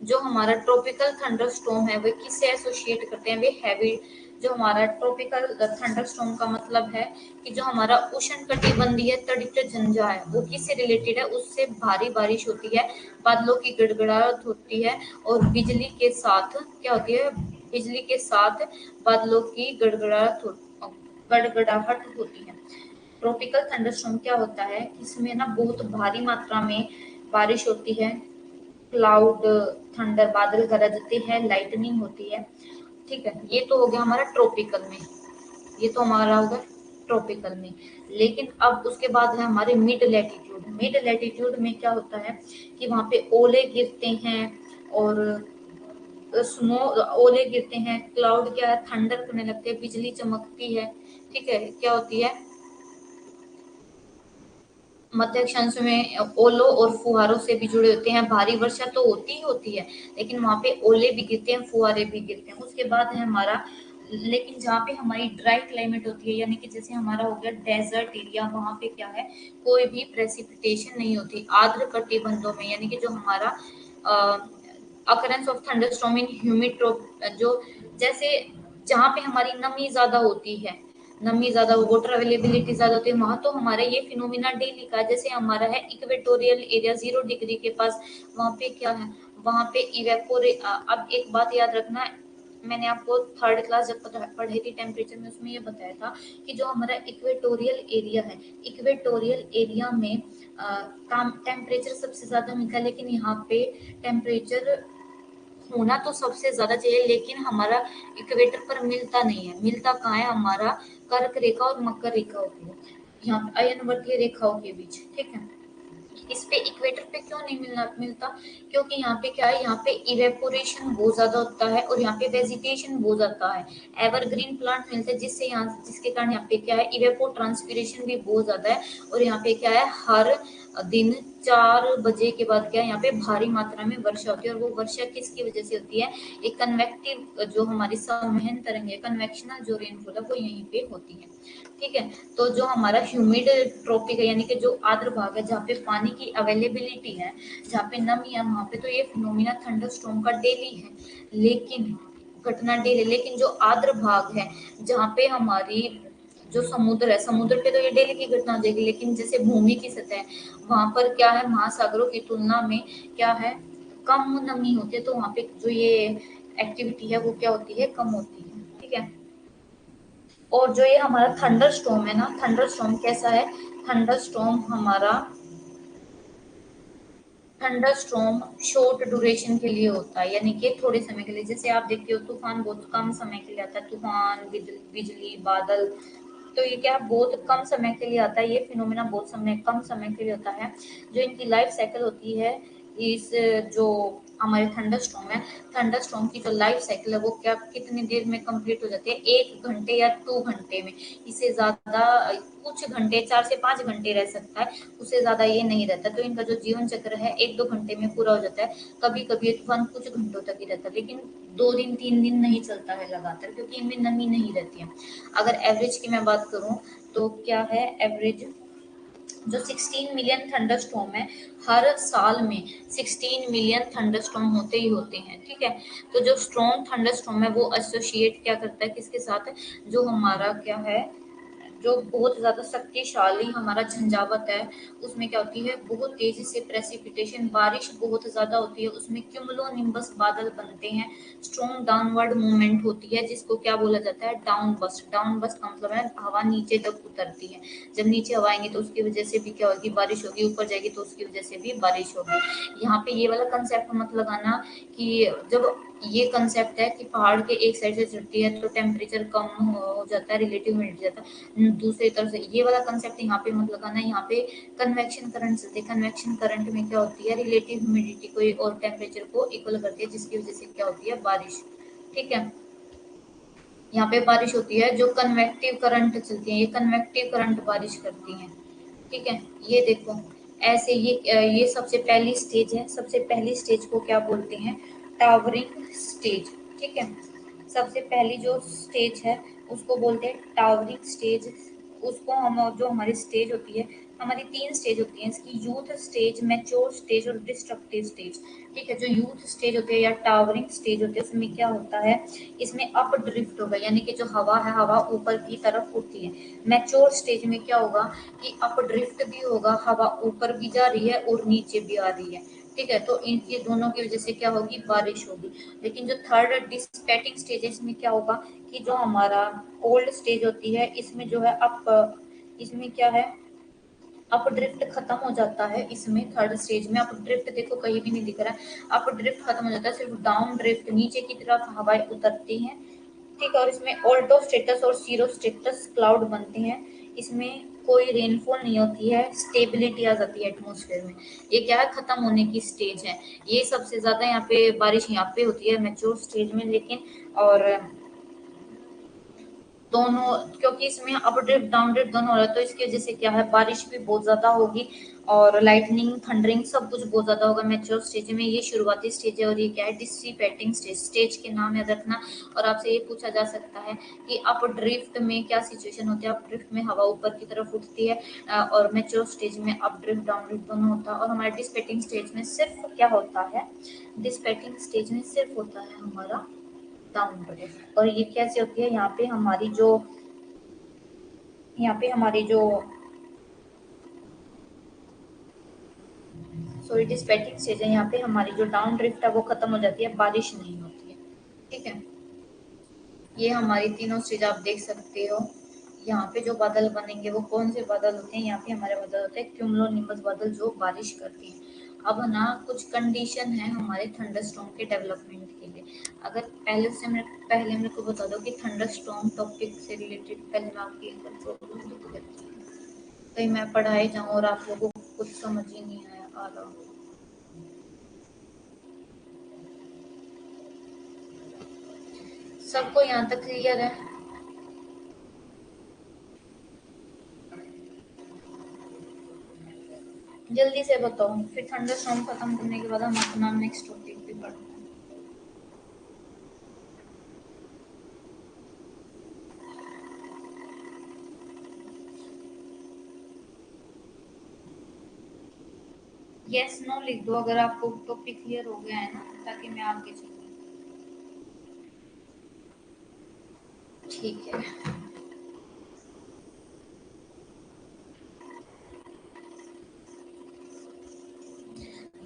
जो हमारा ट्रॉपिकल थंडरस्टॉर्म है वे किससे एसोसिएट करते हैं, वे हैवी, जो हमारा ट्रॉपिकल थंडरस्टॉर्म का मतलब है कि जो हमारा उष्णकटिबंधीय तड़ित झंझा है वो किससे रिलेटेड है, उससे भारी बारिश होती है, बादलों की गड़गड़ाहट होती है और बिजली के साथ क्या होती है, बिजली के साथ बादलों की गड़गड़ाहट होती है। ट्रॉपिकल थंडरस्टॉर्म क्या होता है, इसमें ना बहुत भारी मात्रा में बारिश होती है, क्लाउड, थंडर, बादल गरजते हैं, लाइटनिंग होती है। ठीक है, ये तो हो गया हमारा ट्रॉपिकल में, ये तो हमारा होगा ट्रॉपिकल में। लेकिन अब उसके बाद है हमारे मिड लैटिट्यूड। मिड लैटिट्यूड में क्या होता है कि वहां पे ओले गिरते हैं और स्नो, ओले गिरते हैं, क्लाउड क्या है, थंडर करने लगते हैं, बिजली चमकती है। ठीक है, क्या होती है, मध्य अक्षांश में ओलों और फुहारों से भी जुड़े होते हैं। भारी वर्षा तो होती ही होती है, लेकिन वहां पे ओले भी गिरते हैं, फुहारे भी गिरते हैं। उसके बाद है हमारा, लेकिन जहाँ पे हमारी ड्राई क्लाइमेट होती है, यानी कि जैसे हमारा हो गया डेजर्ट एरिया, वहां पे क्या है, कोई भी प्रेसिपिटेशन नहीं होती। आर्द्र कटिबंधों में, यानी कि जो हमारा occurrence of thunderstorm in humid, जो जैसे जहाँ पे हमारी नमी ज्यादा होती है, नमी ज्यादा, वाटर अवेलेबिलिटी ज्यादा होती है, वहां तो हमारा ये फिनोमिना डेली का, जैसे हमारा है इक्वेटोरियल एरिया 0 डिग्री के पास, वहां पे क्या है, वहां पे इवेपोरे, अब एक बात याद रखना, मैंने आपको थर्ड क्लास जब पढ़ाई थी टेम्परेचर में, उसमें ये बताया था कि जो हमारा इक्वेटोरियल एरिया है, इक्वेटोरियल एरिया में टेम्परेचर सबसे ज्यादा मिलता है, लेकिन यहाँ पे टेम्परेचर होना तो सबसे ज्यादा चाहिए, लेकिन हमारा इक्वेटर पर मिलता नहीं है। मिलता कहाँ है, हमारा कर्क रेखा और मकर रेखा होती है, यहाँ पे अयनवर्तीय रेखाओं के बीच। ठीक है, इस पे इक्वेटर पे क्यों नहीं मिलता, क्योंकि यहाँ पे क्या है, यहाँ पे इवेपोरेशन बहुत ज्यादा होता है और यहाँ पे वेजिटेशन बहुत ज्यादा है, एवरग्रीन प्लांट मिलते हैं, जिससे यहाँ, जिसके कारण यहाँ पे क्या है, इवेपो ट्रांसपिरेशन भी बहुत ज्यादा है। और यहाँ पे क्या है, हर दिन 4 बजे के बाद क्या है, यहाँ पे भारी मात्रा में वर्षा होती है, और वो वर्षा किसकी वजह से होती है, एक कन्वेक्टिव, जो हमारी संवहन तरंग है, कन्वेक्शनल जो रेनफॉल है वो यहीं पे होती है। ठीक है, तो जो हमारा ह्यूमिड ट्रॉपिक है, यानी कि जो आर्द्र भाग है, जहाँ पे पानी की अवेलेबिलिटी है, जहाँ पे नमी है, वहां पे तो ये फिनोमिना थंडरस्टॉर्म का डेली है, लेकिन घटना डेली, लेकिन जो आर्द्र भाग है, जहाँ पे हमारी जो समुद्र है, समुद्र पे तो ये डेली की घटना हो जाएगी, लेकिन जैसे भूमि की सतह है, वहां पर क्या है, महासागरों की तुलना में क्या है, कम नमी होती है, तो वहां पे जो ये एक्टिविटी है वो क्या होती है, कम होती है। ठीक है, और जो ये हमारा थंडर स्टॉर्म है ना, थंडर स्टॉर्म कैसा है, थंडर स्टॉर्म हमारा, थंडर स्टॉर्म शॉर्ट ड्यूरेशन के लिए होता है, यानी कि थोड़े समय के लिए। जैसे आप देखते हो तूफान बहुत कम समय के लिए आता है, तूफान, बिजली, बादल, तो ये क्या बहुत कम समय के लिए आता है, ये फिनोमेना बहुत कम समय के लिए होता है। जो इनकी लाइफ साइकिल होती है, इस, जो हमारे थंडरस्टॉर्म है, थंडरस्टॉर्म की जो लाइफ साइकिल है वो क्या, कितनी देर में कंप्लीट हो जाती है, 1 घंटे या 2 घंटे में। इससे ज्यादा कुछ घंटे, 4 से 5 घंटे रह सकता है, उससे ज्यादा ये नहीं रहता। तो इनका जो जीवन चक्र है 1-2 घंटे में पूरा हो जाता है। कभी कभी ये तूफान कुछ घंटों तक ही रहता है, लेकिन 2 दिन 3 दिन नहीं चलता है लगातार, क्योंकि इनमें नमी नहीं रहती है। अगर एवरेज की मैं बात करूं तो क्या है, एवरेज जो 16 मिलियन थंडरस्टॉर्म है, हर साल में 16 मिलियन थंडरस्टॉर्म होते ही होते हैं। ठीक है, तो जो स्ट्रॉन्ग थंडरस्टॉर्म है वो एसोसिएट क्या करता है, किसके साथ, जो हमारा क्या है, जो बहुत ज्यादा शक्तिशाली हमारा झंझावत है, उसमें क्या होती है, बहुत तेजी से प्रेसिपिटेशन, बारिश बहुत ज्यादा होती है, उसमें क्यूमुलोनिम्बस बादल बनते हैं, स्ट्रॉन्ग डाउनवर्ड मूवमेंट होती है, जिसको क्या बोला जाता है, डाउन बस्ट। डाउन बस्ट का मतलब है हवा नीचे जब उतरती है, जब नीचे हवा आएंगी तो उसकी वजह से भी क्या होगी, बारिश होगी, ऊपर जाएगी तो उसकी वजह से भी बारिश होगी। यहाँ पे ये वाला कंसेप्ट मत लगाना कि जब, ये कंसेप्ट है कि पहाड़ के एक साइड से चढ़ती है तो टेम्परेचर कम हो जाता है, रिलेटिव ह्यूमिडिटी जाता है, दूसरी तरफ से, ये वाला कंसेप्ट यहाँ पे मत लगाना। यहाँ पे कन्वेक्शन करंट चलते हैं, कन्वेक्शन करंट में क्या होती है, रिलेटिव ह्यूमिडिटी को और टेम्परेचर को इक्वल करती है, जिसकी वजह से क्या होती है, बारिश। ठीक है, यहाँ पे बारिश होती है, जो कन्वेक्टिव करंट चलती है, ये कन्वेक्टिव करंट बारिश करती है। ठीक है, ये देखो, ऐसे ये सबसे पहली स्टेज है, सबसे पहली स्टेज को क्या बोलते हैं, टावरिंग स्टेज। ठीक है, सबसे पहली जो स्टेज है उसको बोलते हैं टावरिंग स्टेज। उसको हम, जो हमारी स्टेज होती है हमारी 3 स्टेज होती हैं इसकी, यूथ स्टेज, मैच्योर स्टेज और डिस्ट्रक्टिव स्टेज। ठीक है, जो यूथ स्टेज होती है या टावरिंग स्टेज होती है उसमें क्या होता है, इसमें अप ड्रिफ्ट होगा, यानी कि जो हवा है हवा ऊपर की तरफ उठती है। मैच्योर स्टेज में क्या होगा कि अप ड्रिफ्ट भी होगा, हवा ऊपर भी जा रही है और नीचे भी आ रही है। ठीक है, तो इनके दोनों की वजह से क्या होगी, बारिश होगी। लेकिन जो थर्ड डिस्पेटिंग स्टेज है इसमें क्या होगा कि जो हमारा कोल्ड स्टेज होती है इसमें जो है अप, इसमें क्या है, अप ड्रिफ्ट खत्म हो जाता है। इसमें थर्ड स्टेज में अप ड्रिफ्ट देखो कहीं भी नहीं दिख रहा है, अप ड्रिफ्ट खत्म हो जाता है, सिर्फ डाउन ड्रिफ्ट नीचे की तरफ हवाएं उतरती हैं। ठीक है, और इसमें ऑल्टो स्टेटस और सीरो स्टेटस क्लाउड बनते हैं। इसमें कोई रेनफॉल नहीं होती है, स्टेबिलिटी आ जाती है एटमॉस्फेयर में। ये क्या है, खत्म होने की स्टेज है। ये सबसे ज्यादा यहाँ पे बारिश यहाँ पे होती है मैच्योर स्टेज में। लेकिन और दोनों, क्योंकि इसमें अप ड्रिफ्ट डाउन ड्रिफ्ट दोनों हो रहा है तो इसकी वजह से क्या है, बारिश भी बहुत ज्यादा होगी और लाइटनिंग थंडरिंग सब कुछ बहुत ज्यादा होगा मैच्योर स्टेज में। ये शुरुआती स्टेज है। और ये क्या है, डिसिपेटिंग स्टेज। स्टेज के नाम याद रखना। और आपसे ये पूछा जा सकता है कि अप ड्रिफ्ट में क्या सिचुएशन होती है। अप ड्रिफ्ट में हवा ऊपर की तरफ उठती है और मैच्योर स्टेज में अप ड्रिफ्ट डाउन ड्रिफ्ट दोनों होता है। और हमारे डिसिपेटिंग स्टेज में सिर्फ क्या होता है, डिसिपेटिंग स्टेज में सिर्फ होता है हमारा डाउन ड्रिफ्ट। और ये कैसे होती है, यहाँ पे हमारी जो सॉरी डिस्पेटिंग स्टेज है, यहाँ पे हमारी जो डाउन ड्रिफ्ट है वो खत्म हो जाती है, बारिश नहीं होती है। ठीक है, ये हमारी तीनों स्टेज आप देख सकते हो। यहाँ पे जो बादल बनेंगे वो कौन से बादल होते हैं, यहाँ पे हमारे बादल होते हैं क्यूमुलोनिम्बस बादल जो बारिश करते हैं। अब ना कुछ कंडीशन है हमारे थंडरस्टॉर्म के डेवलपमेंट के लिए। अगर पहले मेरे को बता दो कि थंडरस्टॉर्म टॉपिक से रिलेटेड, पहले मैं आपकी एक बार प्रॉब्लम लिख देती हूँ, कहीं मैं पढ़ाए जाऊँ और आप लोगों को कुछ समझ ही नहीं आया आ रहा। सबको यहाँ तक क्लियर है? जल्दी से बताओ, फिर थंडरस्टॉर्म खत्म करने के बाद हम अपना नेक्स्ट टॉपिक भी पढ़ते हैं। यस नो लिख दो अगर आपको टॉपिक क्लियर हो गया है ना, ताकि मैं आगे चलूँ। ठीक है,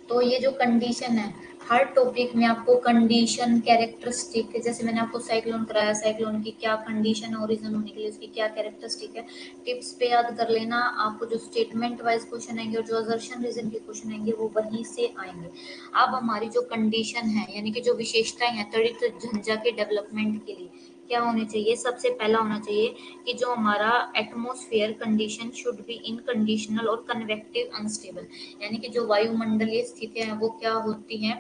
तो ये जो कंडीशन है, हर टॉपिक में आपको कंडीशन कैरेक्टरिस्टिक, जैसे मैंने आपको साइक्लोन कराया, साइक्लोन की क्या कंडीशन है ओरिजिन होने के लिए, उसकी क्या कैरेक्टरिस्टिक है, टिप्स पे याद कर लेना। आपको जो स्टेटमेंट वाइज क्वेश्चन आएंगे और जो असर्शन रीजन के क्वेश्चन आएंगे वो वहीं से आएंगे। अब हमारी जो कंडीशन है यानी कि जो विशेषताएं हैं तड़ित झंझा के डेवलपमेंट के लिए क्या होने चाहिए, सबसे पहला होना चाहिए कि जो हमारा एटमॉस्फेयर कंडीशन शुड बी इनकंडीशनल और कन्वेक्टिव अनस्टेबल, यानी कि जो वायुमंडलीय स्थितियां हैं वो क्या होती हैं,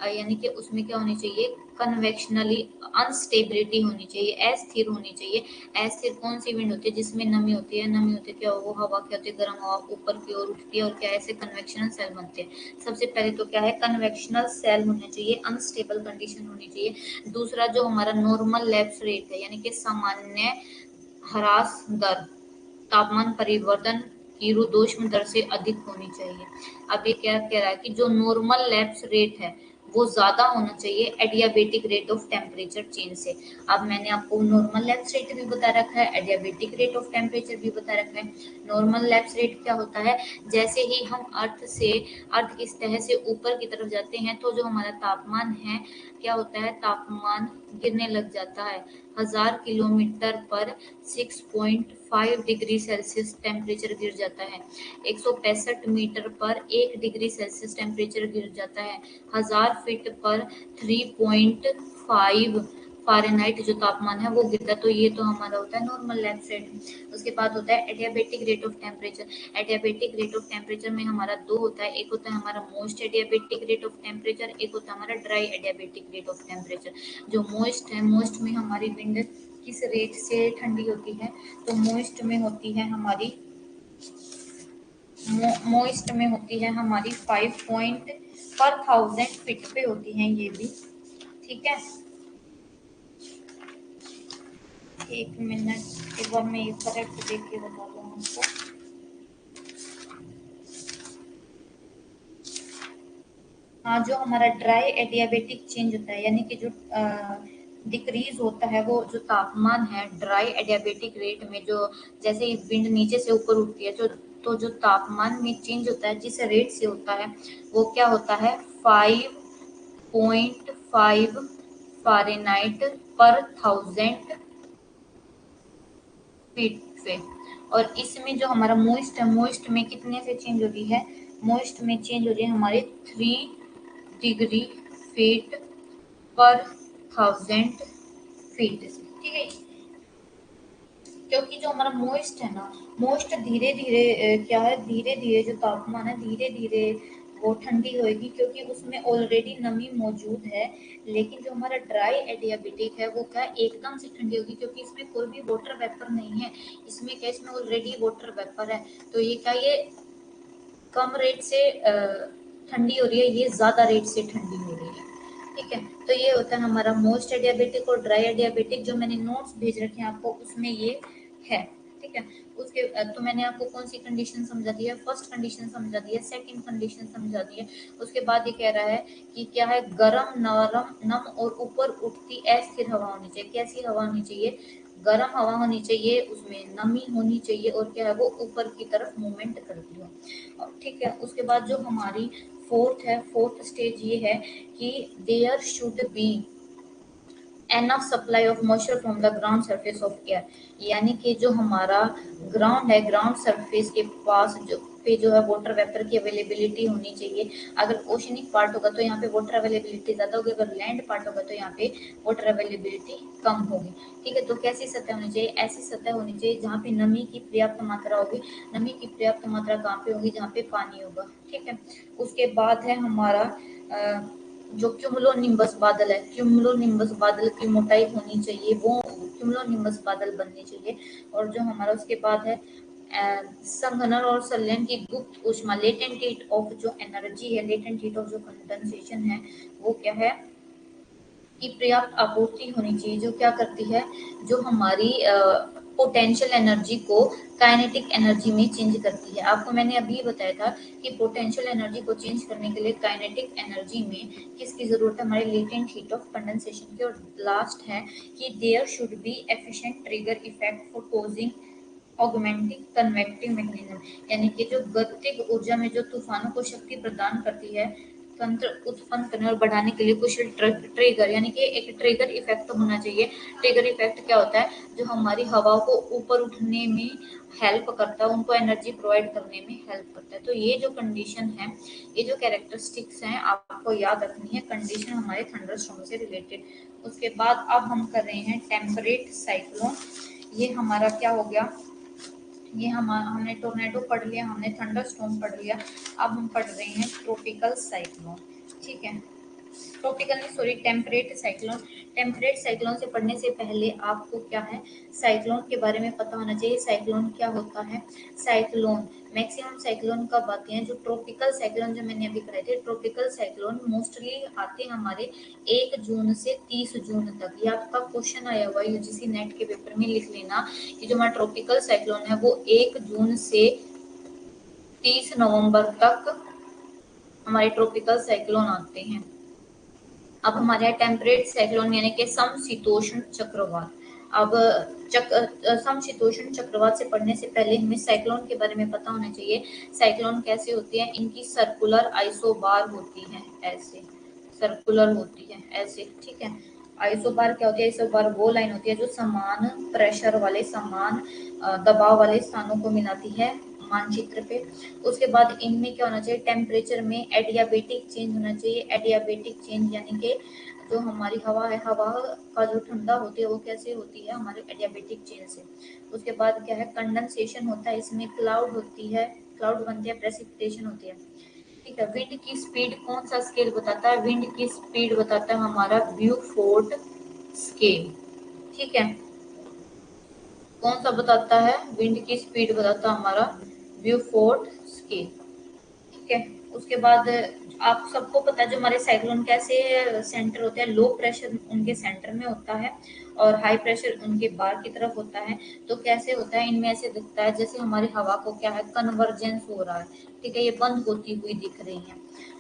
यानी कि उसमें क्या होनी चाहिए, कन्वेक्शनली अनस्टेबिलिटी होनी चाहिए, अस्थिर होनी चाहिए। अस्थिर कौन सी विंड होती है, जिसमें नमी होती है, नमी होती है क्या, वो हवा क्या होती है, गर्म हवा ऊपर की ओर उठती है और क्या ऐसे कन्वेक्शनल सेल बनते हैं। सबसे पहले तो क्या है, कन्वेक्शनल सेल होने चाहिए, अनस्टेबल कंडीशन होनी चाहिए। दूसरा जो हमारा नॉर्मल लैप्स रेट है यानी कि सामान्य ह्रास दर, तापमान परिवर्तन की रुद्धोष्म दर से अधिक होनी चाहिए। अब ये क्या कह रहा है कि जो नॉर्मल लैप्स रेट है वो ज्यादा होना चाहिए adiabatic rate of temperature change से। अब मैंने आपको नॉर्मल लैप्स रेट भी बता रखा है, एडियाबेटिक रेट ऑफ टेम्परेचर भी बता रखा है। नॉर्मल लैप्स रेट क्या होता है, जैसे ही हम अर्थ की सतह से ऊपर की तरफ जाते हैं तो जो हमारा तापमान है क्या होता है, तापमान गिरने लग जाता है। 1000 किलोमीटर पर 6.5 डिग्री सेल्सियस टेम्परेचर गिर जाता है। 165 मीटर पर 1 डिग्री सेल्सियस टेम्परेचर गिर जाता है। 1000 फीट पर 3.5 फ़ारेनहाइट जो तापमान है वो गिरता है। तो ये तो हमारा होता है नॉर्मल लैप्स रेट। उसके बाद होता है adiabatic rate of temperature. Adiabatic rate of temperature में हमारा दो होता है, एक होता है हमारा most adiabatic rate of temperature, एक होता है हमारा dry adiabatic rate of temperature. जो मोस्ट है, मोस्ट में हमारी विंड किस रेट से ठंडी होती है, तो मोस्ट में होती है हमारी मोइस्ट में होती है हमारी 5 पॉइंट पर 1000 फीट पे होती हैं ये भी। ठीक है, एक मिनट, एक बार मैं ये करेक्ट देख के बता दूँ आपको। हाँ, जो हमारा ड्राई एडियाबेटिक चेंज होता है, यानी कि जो डिक्रीज होता है, वो जो तापमान है ड्राई एडियाबेटिक रेट में, जो जैसे ही विंड नीचे से ऊपर उठती है, जो तापमान में चेंज होता है जिस रेट से होता है, वो क्या होता है 5.5 फ़ारेनहाइट पर 1000 फीट पे। और इसमें जो हमारा मोइस्ट है, मोइस्ट में कितने से चेंज हो रही है, मोइस्ट में चेंज हो रही है हमारे 3 डिग्री फीट पर 1000 फीट से, ठीक है। क्योंकि जो हमारा मोइस्ट है ना, मोइस्ट धीरे धीरे क्या है, धीरे धीरे जो तापमान है धीरे धीरे वो ठंडी होएगी, क्योंकि उसमें ऑलरेडी नमी मौजूद है। लेकिन जो हमारा ड्राई एडियाबेटिक है वो क्या है, एकदम से ठंडी होगी, क्योंकि इसमें कोई भी वाटर वेपर नहीं है। इसमें क्या, इसमें ऑलरेडी वाटर वेपर है। तो ये क्या, ये कम रेट से ठंडी हो रही है, ये ज्यादा रेट से ठंडी हो रही है, ठीक है। तो ये होता है हमारा मोस्ट एडियाबेटिक और ड्राई एडियाबेटिक। जो मैंने नोट्स भेज रखे हैं आपको, उसमें ये है, ठीक है। उसके तो मैंने आपको कौन सी कंडीशन समझा दी है, फर्स्ट कंडीशन समझा दी है, सेकंड कंडीशन समझा दी है। उसके बाद ये कह रहा है कि क्या है, गर्म नरम नम और ऊपर उठती अस्थिर हवा होनी चाहिए। कैसी हवा होनी चाहिए, गर्म हवा होनी चाहिए, उसमें नमी होनी चाहिए, और क्या है, वो ऊपर की तरफ मूवमेंट करती हो, ठीक है। उसके बाद जो हमारी फोर्थ है, फोर्थ स्टेज ये है कि there should be enough supply of moisture from the ground surface of air. यानी कि जो हमारा ग्राउंड है, ग्राउंड सरफेस के पास जो है वाटर वेपर की अवेलेबिलिटी होनी चाहिए। अगर ओशनिक पार्ट होगा तो यहाँ पे वाटर अवेलेबिलिटी ज्यादा होगी, अगर लैंड पार्ट होगा तो यहाँ पे वाटर अवेलेबिलिटी कम होगी, ठीक है। तो कैसी सतह होनी चाहिए, ऐसी सतह होनी चाहिए जहाँ पे नमी की पर्याप्त मात्रा होगी। नमी की पर्याप्त मात्रा कहाँ पे होगी, जहाँ पे पानी होगा, ठीक है। उसके बाद है हमारा जो क्यूमुलोनिम्बस बादल है, क्यूमुलोनिम्बस बादल की मोटाई होनी चाहिए, वो क्यूमुलोनिम्बस बादल बननी चाहिए। और जो हमारा उसके बाद है संघनन और संलयन की गुप्त ऊष्मा, लेटेंट हीट ऑफ जो एनर्जी है, लेटेंट हीट ऑफ जो कंडेंसेशन है, वो क्या है की पर्याप्त आपूर्ति होनी चाहिए, जो क्या करती है, जो हमारी पोटेंशियल एनर्जी को काइनेटिक एनर्जी में चेंज करती है। आपको मैंने अभी बताया था कि पोटेंशियल एनर्जी को चेंज करने के लिए काइनेटिक एनर्जी में किसकी जरूरत है, हमारे लेटेंट हीट ऑफ कंडेंसेशन की। और लास्ट है कि there should be efficient trigger effect for causing augmenting convective mechanism. यानी कि जो गतिक ऊर्जा में जो तूफानों को शक्ति प्रदान करती है, तंत्र उत्पन्न करने और बढ़ाने के लिए कुशल ट्रिगर, यानी कि एक ट्रिगर इफेक्ट तो होना चाहिए। ट्रिगर इफेक्ट क्या होता है, जो हमारी हवा को ऊपर उठने में हेल्प करता है, उनको एनर्जी प्रोवाइड करने में हेल्प करता है। तो ये जो कंडीशन है, ये जो कैरेक्टरिस्टिक्स हैं, आपको याद रखनी है, कंडीशन हमारे थंडरस्टॉर्म से रिलेटेड। उसके बाद अब हम कर रहे हैं टेम्परेट साइक्लोन। ये हमारा क्या हो गया, ये हमने टोर्नेडो पढ़ लिया, हमने थंडरस्टॉर्म पढ़ लिया। अब हम पढ़ रहे हैं ट्रॉपिकल साइक्लोन, ठीक है। ट्रॉपिकल नहीं, sorry, temperate cyclone. Temperate cyclone से पढ़ने से पहले आपको क्या है, साइक्लोन के बारे में पता होना चाहिए। साइक्लोन क्या होता है, साइक्लोन मैक्सिमम साइक्लोन कब आते हैं, जो ट्रॉपिकल साइक्लोन जो मैंने अभी कराए थे, ट्रॉपिकल साइक्लोन मोस्टली आते हैं हमारे 1 जून से 30 जून तक। ये आपका क्वेश्चन आया हुआ है यूजीसी नेट के पेपर में, लिख लेना कि जो हमारा ट्रॉपिकल साइक्लोन है वो 1 जून से 30 नवंबर तक हमारे ट्रॉपिकल साइक्लोन आते हैं। अब हमारे यहाँ टेम्परेट साइक्लोन यानी कि समशीतोष्ण चक्रवात। अब समशीतोष्ण चक्रवात से पढ़ने से पहले हमें साइक्लोन के बारे में पता होना चाहिए। साइक्लोन कैसे होती है, इनकी सर्कुलर आइसोबार होती है, ऐसे सर्कुलर होती है ऐसे, ठीक है। आइसोबार क्या होती है, आइसोबार वो लाइन होती है जो समान प्रेशर वाले, समान दबाव वाले स्थानों को मिलाती है मानचित्र पे। उसके बाद इनमें क्या होना चाहिए, टेम्परेचर में एडियाबेटिक चेंज होना चाहिए। एडियाबेटिक चेंज यानी कि जो हमारी हवा है, हवा का जो ठंडा होती है वो कैसे होती है, हमारे एडियाबेटिक चेंज से। उसके बाद क्या है, कंडेंसेशन होता है, इसमें क्लाउड होती है, क्लाउड बनती है, प्रेसिपिटेशन होती है, ठीक है। विंड की स्पीड कौन सा स्केल बताता है, विंड की स्पीड बताता है हमारा ब्यूफोर्ड स्केल, ठीक है। कौन सा बताता है, विंड की स्पीड बताता है हमारा ब्यूफोर्ड स्केल, ठीक है। उसके बाद आप सबको पता है जो हमारे साइक्लोन कैसे सेंटर होते हैं, लो प्रेशर उनके सेंटर में होता है और हाई प्रेशर उनके बाहर की तरफ होता है। तो कैसे होता है, इनमें ऐसे दिखता है जैसे हमारी हवा को क्या है, कन्वर्जेंस हो रहा है, ठीक है, ये बंद होती हुई दिख रही है।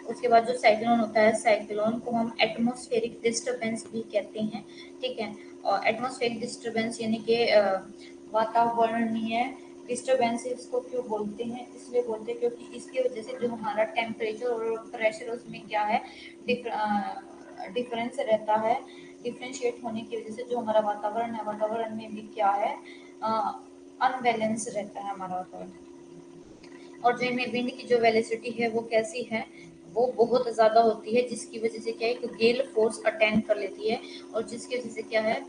उसके बाद जो साइक्लोन होता है, साइक्लोन को हम एटमॉस्फेरिक डिस्टरबेंस भी कहते हैं, ठीक है। और एटमॉस्फेरिक डिस्टरबेंस यानी कि वातावरणीय डिस्टरबेंस इसको क्यों बोलते हैं, इसलिए बोलते हैं क्योंकि इसकी वजह से जो हमारा टेम्परेचर और प्रेशर उसमें क्या है, डिफरेंस रहता है। डिफ्रेंशिएट होने की वजह से जो हमारा वातावरण है, वातावरण में भी क्या है, अनबैलेंस रहता है हमारा वातावरण। और जो में विंड की जो वेलोसिटी है वो कैसी है, वो बहुत ज़्यादा होती है, जिसकी वजह से क्या है कि गेल फोर्स अटेंड कर लेती है, और जिसकी वजह से क्या है,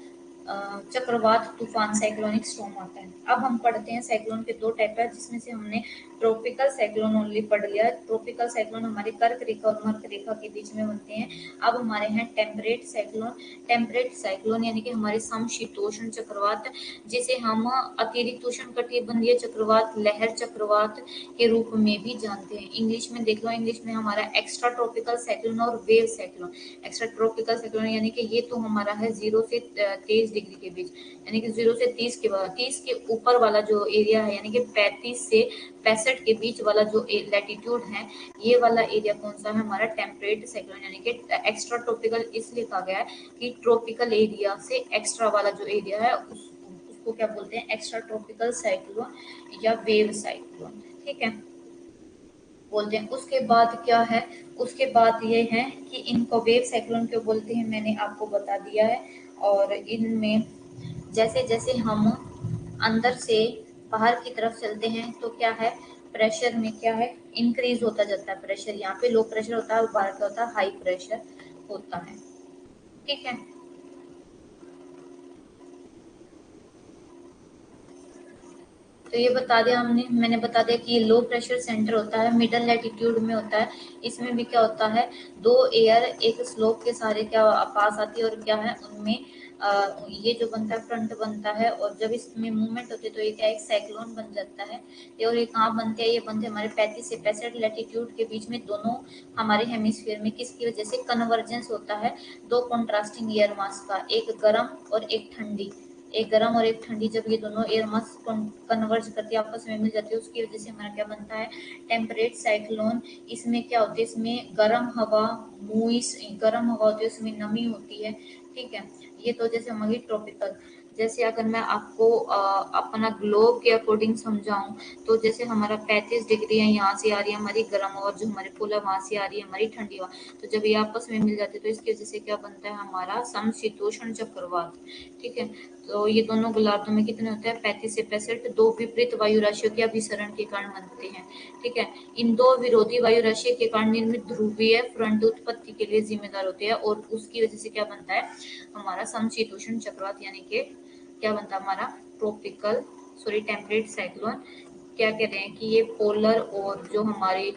चक्रवात, तूफान, साइक्लोनिक स्टॉर्म आता है। अब हम पढ़ते हैं साइक्लोन के दो टाइप है, जिसमें से हमने ट्रॉपिकल साइक्लोन ओनली पढ़ लिया। ट्रॉपिकल साइक्लोन हमारे कर्क रेखा और मर्क रेखा के बीच में बनते हैं। अब हमारे हैं टेम्परेट साइक्लोन। टेम्परेट साइक्लोन यानी कि हमारे समशीतोष्ण चक्रवात, जिसे हम अतिरिक्त उष्ण कटिबंधीय चक्रवात, लहर चक्रवात के रूप में भी जानते हैं। इंग्लिश में देख लो, इंग्लिश में हमारा एक्स्ट्रा ट्रॉपिकल साइक्लोन और wave cyclone. Extra tropical cyclone यानी कि ये तो हमारा है 0 से 23 डिग्री के बीच, यानी कि 0 से 30 के बाद, 30 के ऊपर वाला जो एरिया है, यानी कि 35 से 65 के बीच वाला जो लैटिट्यूड है, ये वाला एरिया कौन सा है, हमारा टेम्परेट साइक्लोन, यानी कि एक्स्ट्रा ट्रॉपिकल इसलिए कहा गया है कि ट्रॉपिकल एरिया से एक्स्ट्रा वाला जो एरिया है उसको क्या बोलते हैं, एक्स्ट्रा ट्रॉपिकल साइक्लोन या वेव साइक्लोन, ठीक है, बोलते हैं। उसके बाद क्या है, उसके बाद ये है कि इनको वेव साइक्लोन क्यों बोलते हैं, मैंने आपको बता दिया है। और इनमें जैसे जैसे हम अंदर से बाहर की तरफ चलते हैं तो क्या है, प्रेशर में क्या है, इंक्रीज होता जाता है प्रेशर। यहाँ पे लो प्रेशर होता है और बाहर क्या होता है, हाई प्रेशर होता है, ठीक है। तो ये बता दिया हमने, मैंने बता दिया कि ये लो प्रेशर सेंटर होता है, मिडल लैटिट्यूड में होता है। इसमें भी क्या होता है, दो एयर एक स्लोप के सहारे क्या पास आती है, और क्या है उनमें ये जो बनता है फ्रंट बनता है, और जब इसमें मूवमेंट होती है तो ये क्या एक साइक्लोन बन जाता है। ये और ये कहाँ बनते हैं, ये बनते हैं हमारे 35 से 65 लैटिट्यूड के बीच में, दोनों हमारे हेमिस्फीयर में। किसकी वजह से, कन्वर्जेंस होता है दो कॉन्ट्रास्टिंग एयर मास का, एक गर्म और एक ठंडी। एक गर्म और एक ठंडी, जब ये दोनों एयर मास कन्वर्ज करती है, आपस में मिल जाती है, उसकी वजह से हमारा क्या बनता है, टेम्परेट साइक्लोन। इसमें क्या होता है, इसमें गर्म हवा, गर्म हवा होती है, उसमें नमी होती है, ठीक है। ये तो जैसे हमारी ट्रॉपिकल। जैसे अगर मैं आपको अपना ग्लोब के अकॉर्डिंग समझाऊं, तो जैसे हमारा 35 डिग्री है, यहाँ से आ रही है हमारी गर्म हवा, और जो हमारे पोल है वहां से आ रही है हमारी ठंडी हवा। तो जब ये आपस में मिल जाती है तो इसकी वजह से क्या बनता है, हमारा समशीतोष्ण चक्रवात, ठीक है। तो ये दोनों गोलार्धों में कितने होते हैं, 35 से 65, दो विपरीत वायु राशियों के अभिसरण के कारण बनते हैं, ठीक है। इन दो विरोधी वायु राशि के कारण निर्मित ध्रुवीय फ्रंट उत्पत्ति के लिए जिम्मेदार होते हैं, और उसकी वजह से क्या बनता है, हमारा समशीतोष्ण चक्रवात, यानी कि क्या बनता है हमारा ट्रॉपिकल, सॉरी टेम्परेट साइक्लोन। क्या कहते हैं कि ये पोलर और जो हमारी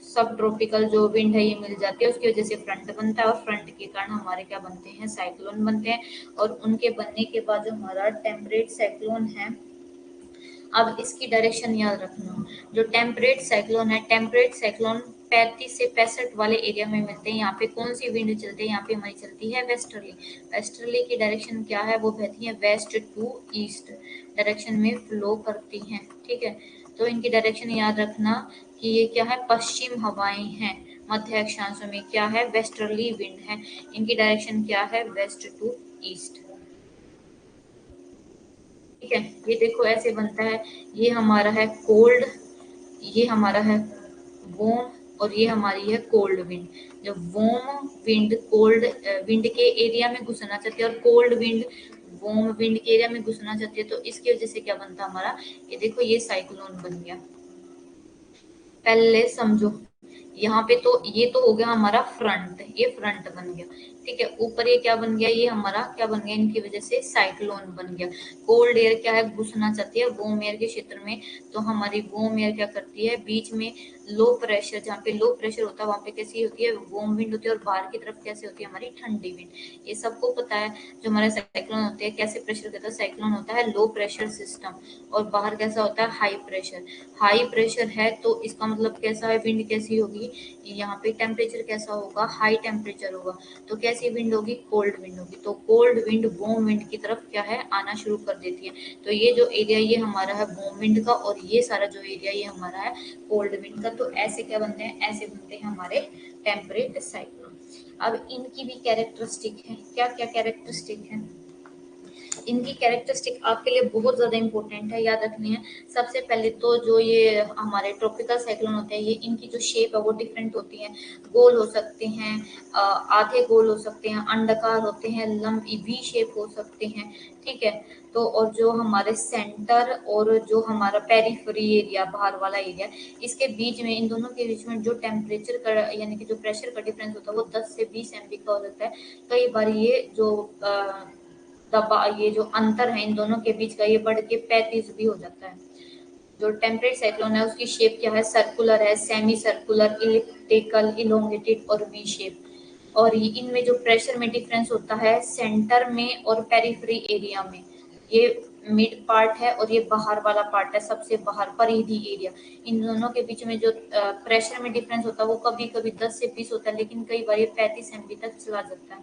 सब ट्रॉपिकल जो विंड है ये मिल जाती है, उसकी वजह से फ्रंट बनता है, और फ्रंट के कारण हमारे क्या बनते हैं, साइक्लोन बनते हैं। और उनके बनने के बाद जो हमारा टेम्परेट साइक्लोन है, अब इसकी डायरेक्शन याद रखना। जो टेम्परेट साइक्लोन है, टेम्परेट साइक्लोन 35 से 65 वाले एरिया में मिलते हैं। यहाँ पे कौन सी विंड चलती है, यहाँ पे हमारी चलती है वेस्टर्ली। वेस्टर्ली की डायरेक्शन क्या है, वो बहती है वेस्ट टू ईस्ट डायरेक्शन में फ्लो करती हैं, ठीक है। तो इनकी डायरेक्शन याद रखना कि ये क्या है, पश्चिम हवाएं हैं। मध्य अक्षांशों में क्या है, वेस्टर्ली विंड है। इनकी डायरेक्शन क्या है, वेस्ट टू ईस्ट, ठीक है। ये देखो ऐसे बनता है, ये हमारा है कोल्ड, ये हमारा है वोम, और ये हमारी है कोल्ड विंड। जब वोम विंड कोल्ड विंड के एरिया में घुसना चाहती है, और कोल्ड विंड वोम विंड के एरिया में घुसना चाहती है, तो इसकी वजह से क्या बनता है हमारा, ये देखो ये साइक्लोन बन गया। पहले समझो, यहाँ पे तो ये तो हो गया हमारा फ्रंट, ये फ्रंट बन गया, ठीक है। ऊपर ये क्या बन गया, ये हमारा क्या बन गया, इनकी वजह से साइक्लोन बन गया। कोल्ड एयर क्या है, घुसना चाहती है वार्म एयर के क्षेत्र में, तो हमारी वार्म एयर क्या करती है, बीच में लो प्रेशर, जहाँ पे लो प्रेशर होता है वहां पे कैसी होती है, वार्म विंड होती है, और बाहर की तरफ कैसे होती है, हमारी ठंडी विंड। ये सबको पता है। जो हमारे साइक्लोन होते हैं, कैसे प्रेशर होता है, साइक्लोन होता है लो प्रेशर सिस्टम, और बाहर कैसा होता है, हाई प्रेशर। हाई प्रेशर है तो इसका मतलब कैसा है, विंड कैसी होगी, होगी, यहाँ पे टेम्परेचर कैसा होगा, हाई टेम्परेचर होगा, तो कैसी विंड होगी, कोल्ड विंड होगी। तो कोल्ड विंड वार्म विंड की तरफ क्या है, आना शुरू कर देती है। तो ये जो एरिया ये हमारा है वार्म विंड का, और ये सारा जो एरिया ये हमारा है कोल्ड विंड का। तो ऐसे क्या बनते हैं, ऐसे बनते हैं हमारे टेम्परेट साइक्लोन। अब इनकी भी कैरेक्टरिस्टिक है, क्या क्या कैरेक्टरिस्टिक है, इनकी कैरेक्टरिस्टिक आपके लिए बहुत ज्यादा इंपॉर्टेंट है, याद रखनी है। सबसे पहले तो जो ये हमारे ट्रॉपिकल साइक्लोन होते हैं, ये इनकी जो शेप है वो डिफरेंट होती है। गोल हो सकते हैं, आधे गोल हो सकते हैं, अंडाकार होते हैं, लंबी वी शेप हो सकते हैं, ठीक है। तो और जो हमारे सेंटर और जो हमारा पेरिफेरी एरिया, बाहर वाला एरिया, इसके बीच में, इन दोनों के बीच में जो टेम्परेचर का यानी कि जो प्रेशर का डिफरेंस होता है वो 10 से 20 MPa का हो सकता है। कई बार ये जो दबाव, ये जो अंतर है इन दोनों के बीच का, ये बढ़ के 35 भी हो जाता है। जो टेम्परेट साइक्लोन है उसकी शेप क्या है, सर्कुलर है, सेमी सर्कुलर, इलिप्टिकल, इलोंगेटेड और वी शेप। और इनमें जो प्रेशर में डिफरेंस होता है सेंटर में और पेरिफेरी एरिया में, ये मिड पार्ट है और ये बाहर वाला पार्ट है, सबसे बाहर परिधि एरिया। इन दोनों के बीच में जो प्रेशर में डिफरेंस होता है वो कभी कभी 10 से 20 होता है, लेकिन कई बार ये 35 MPa तक चला जाता है।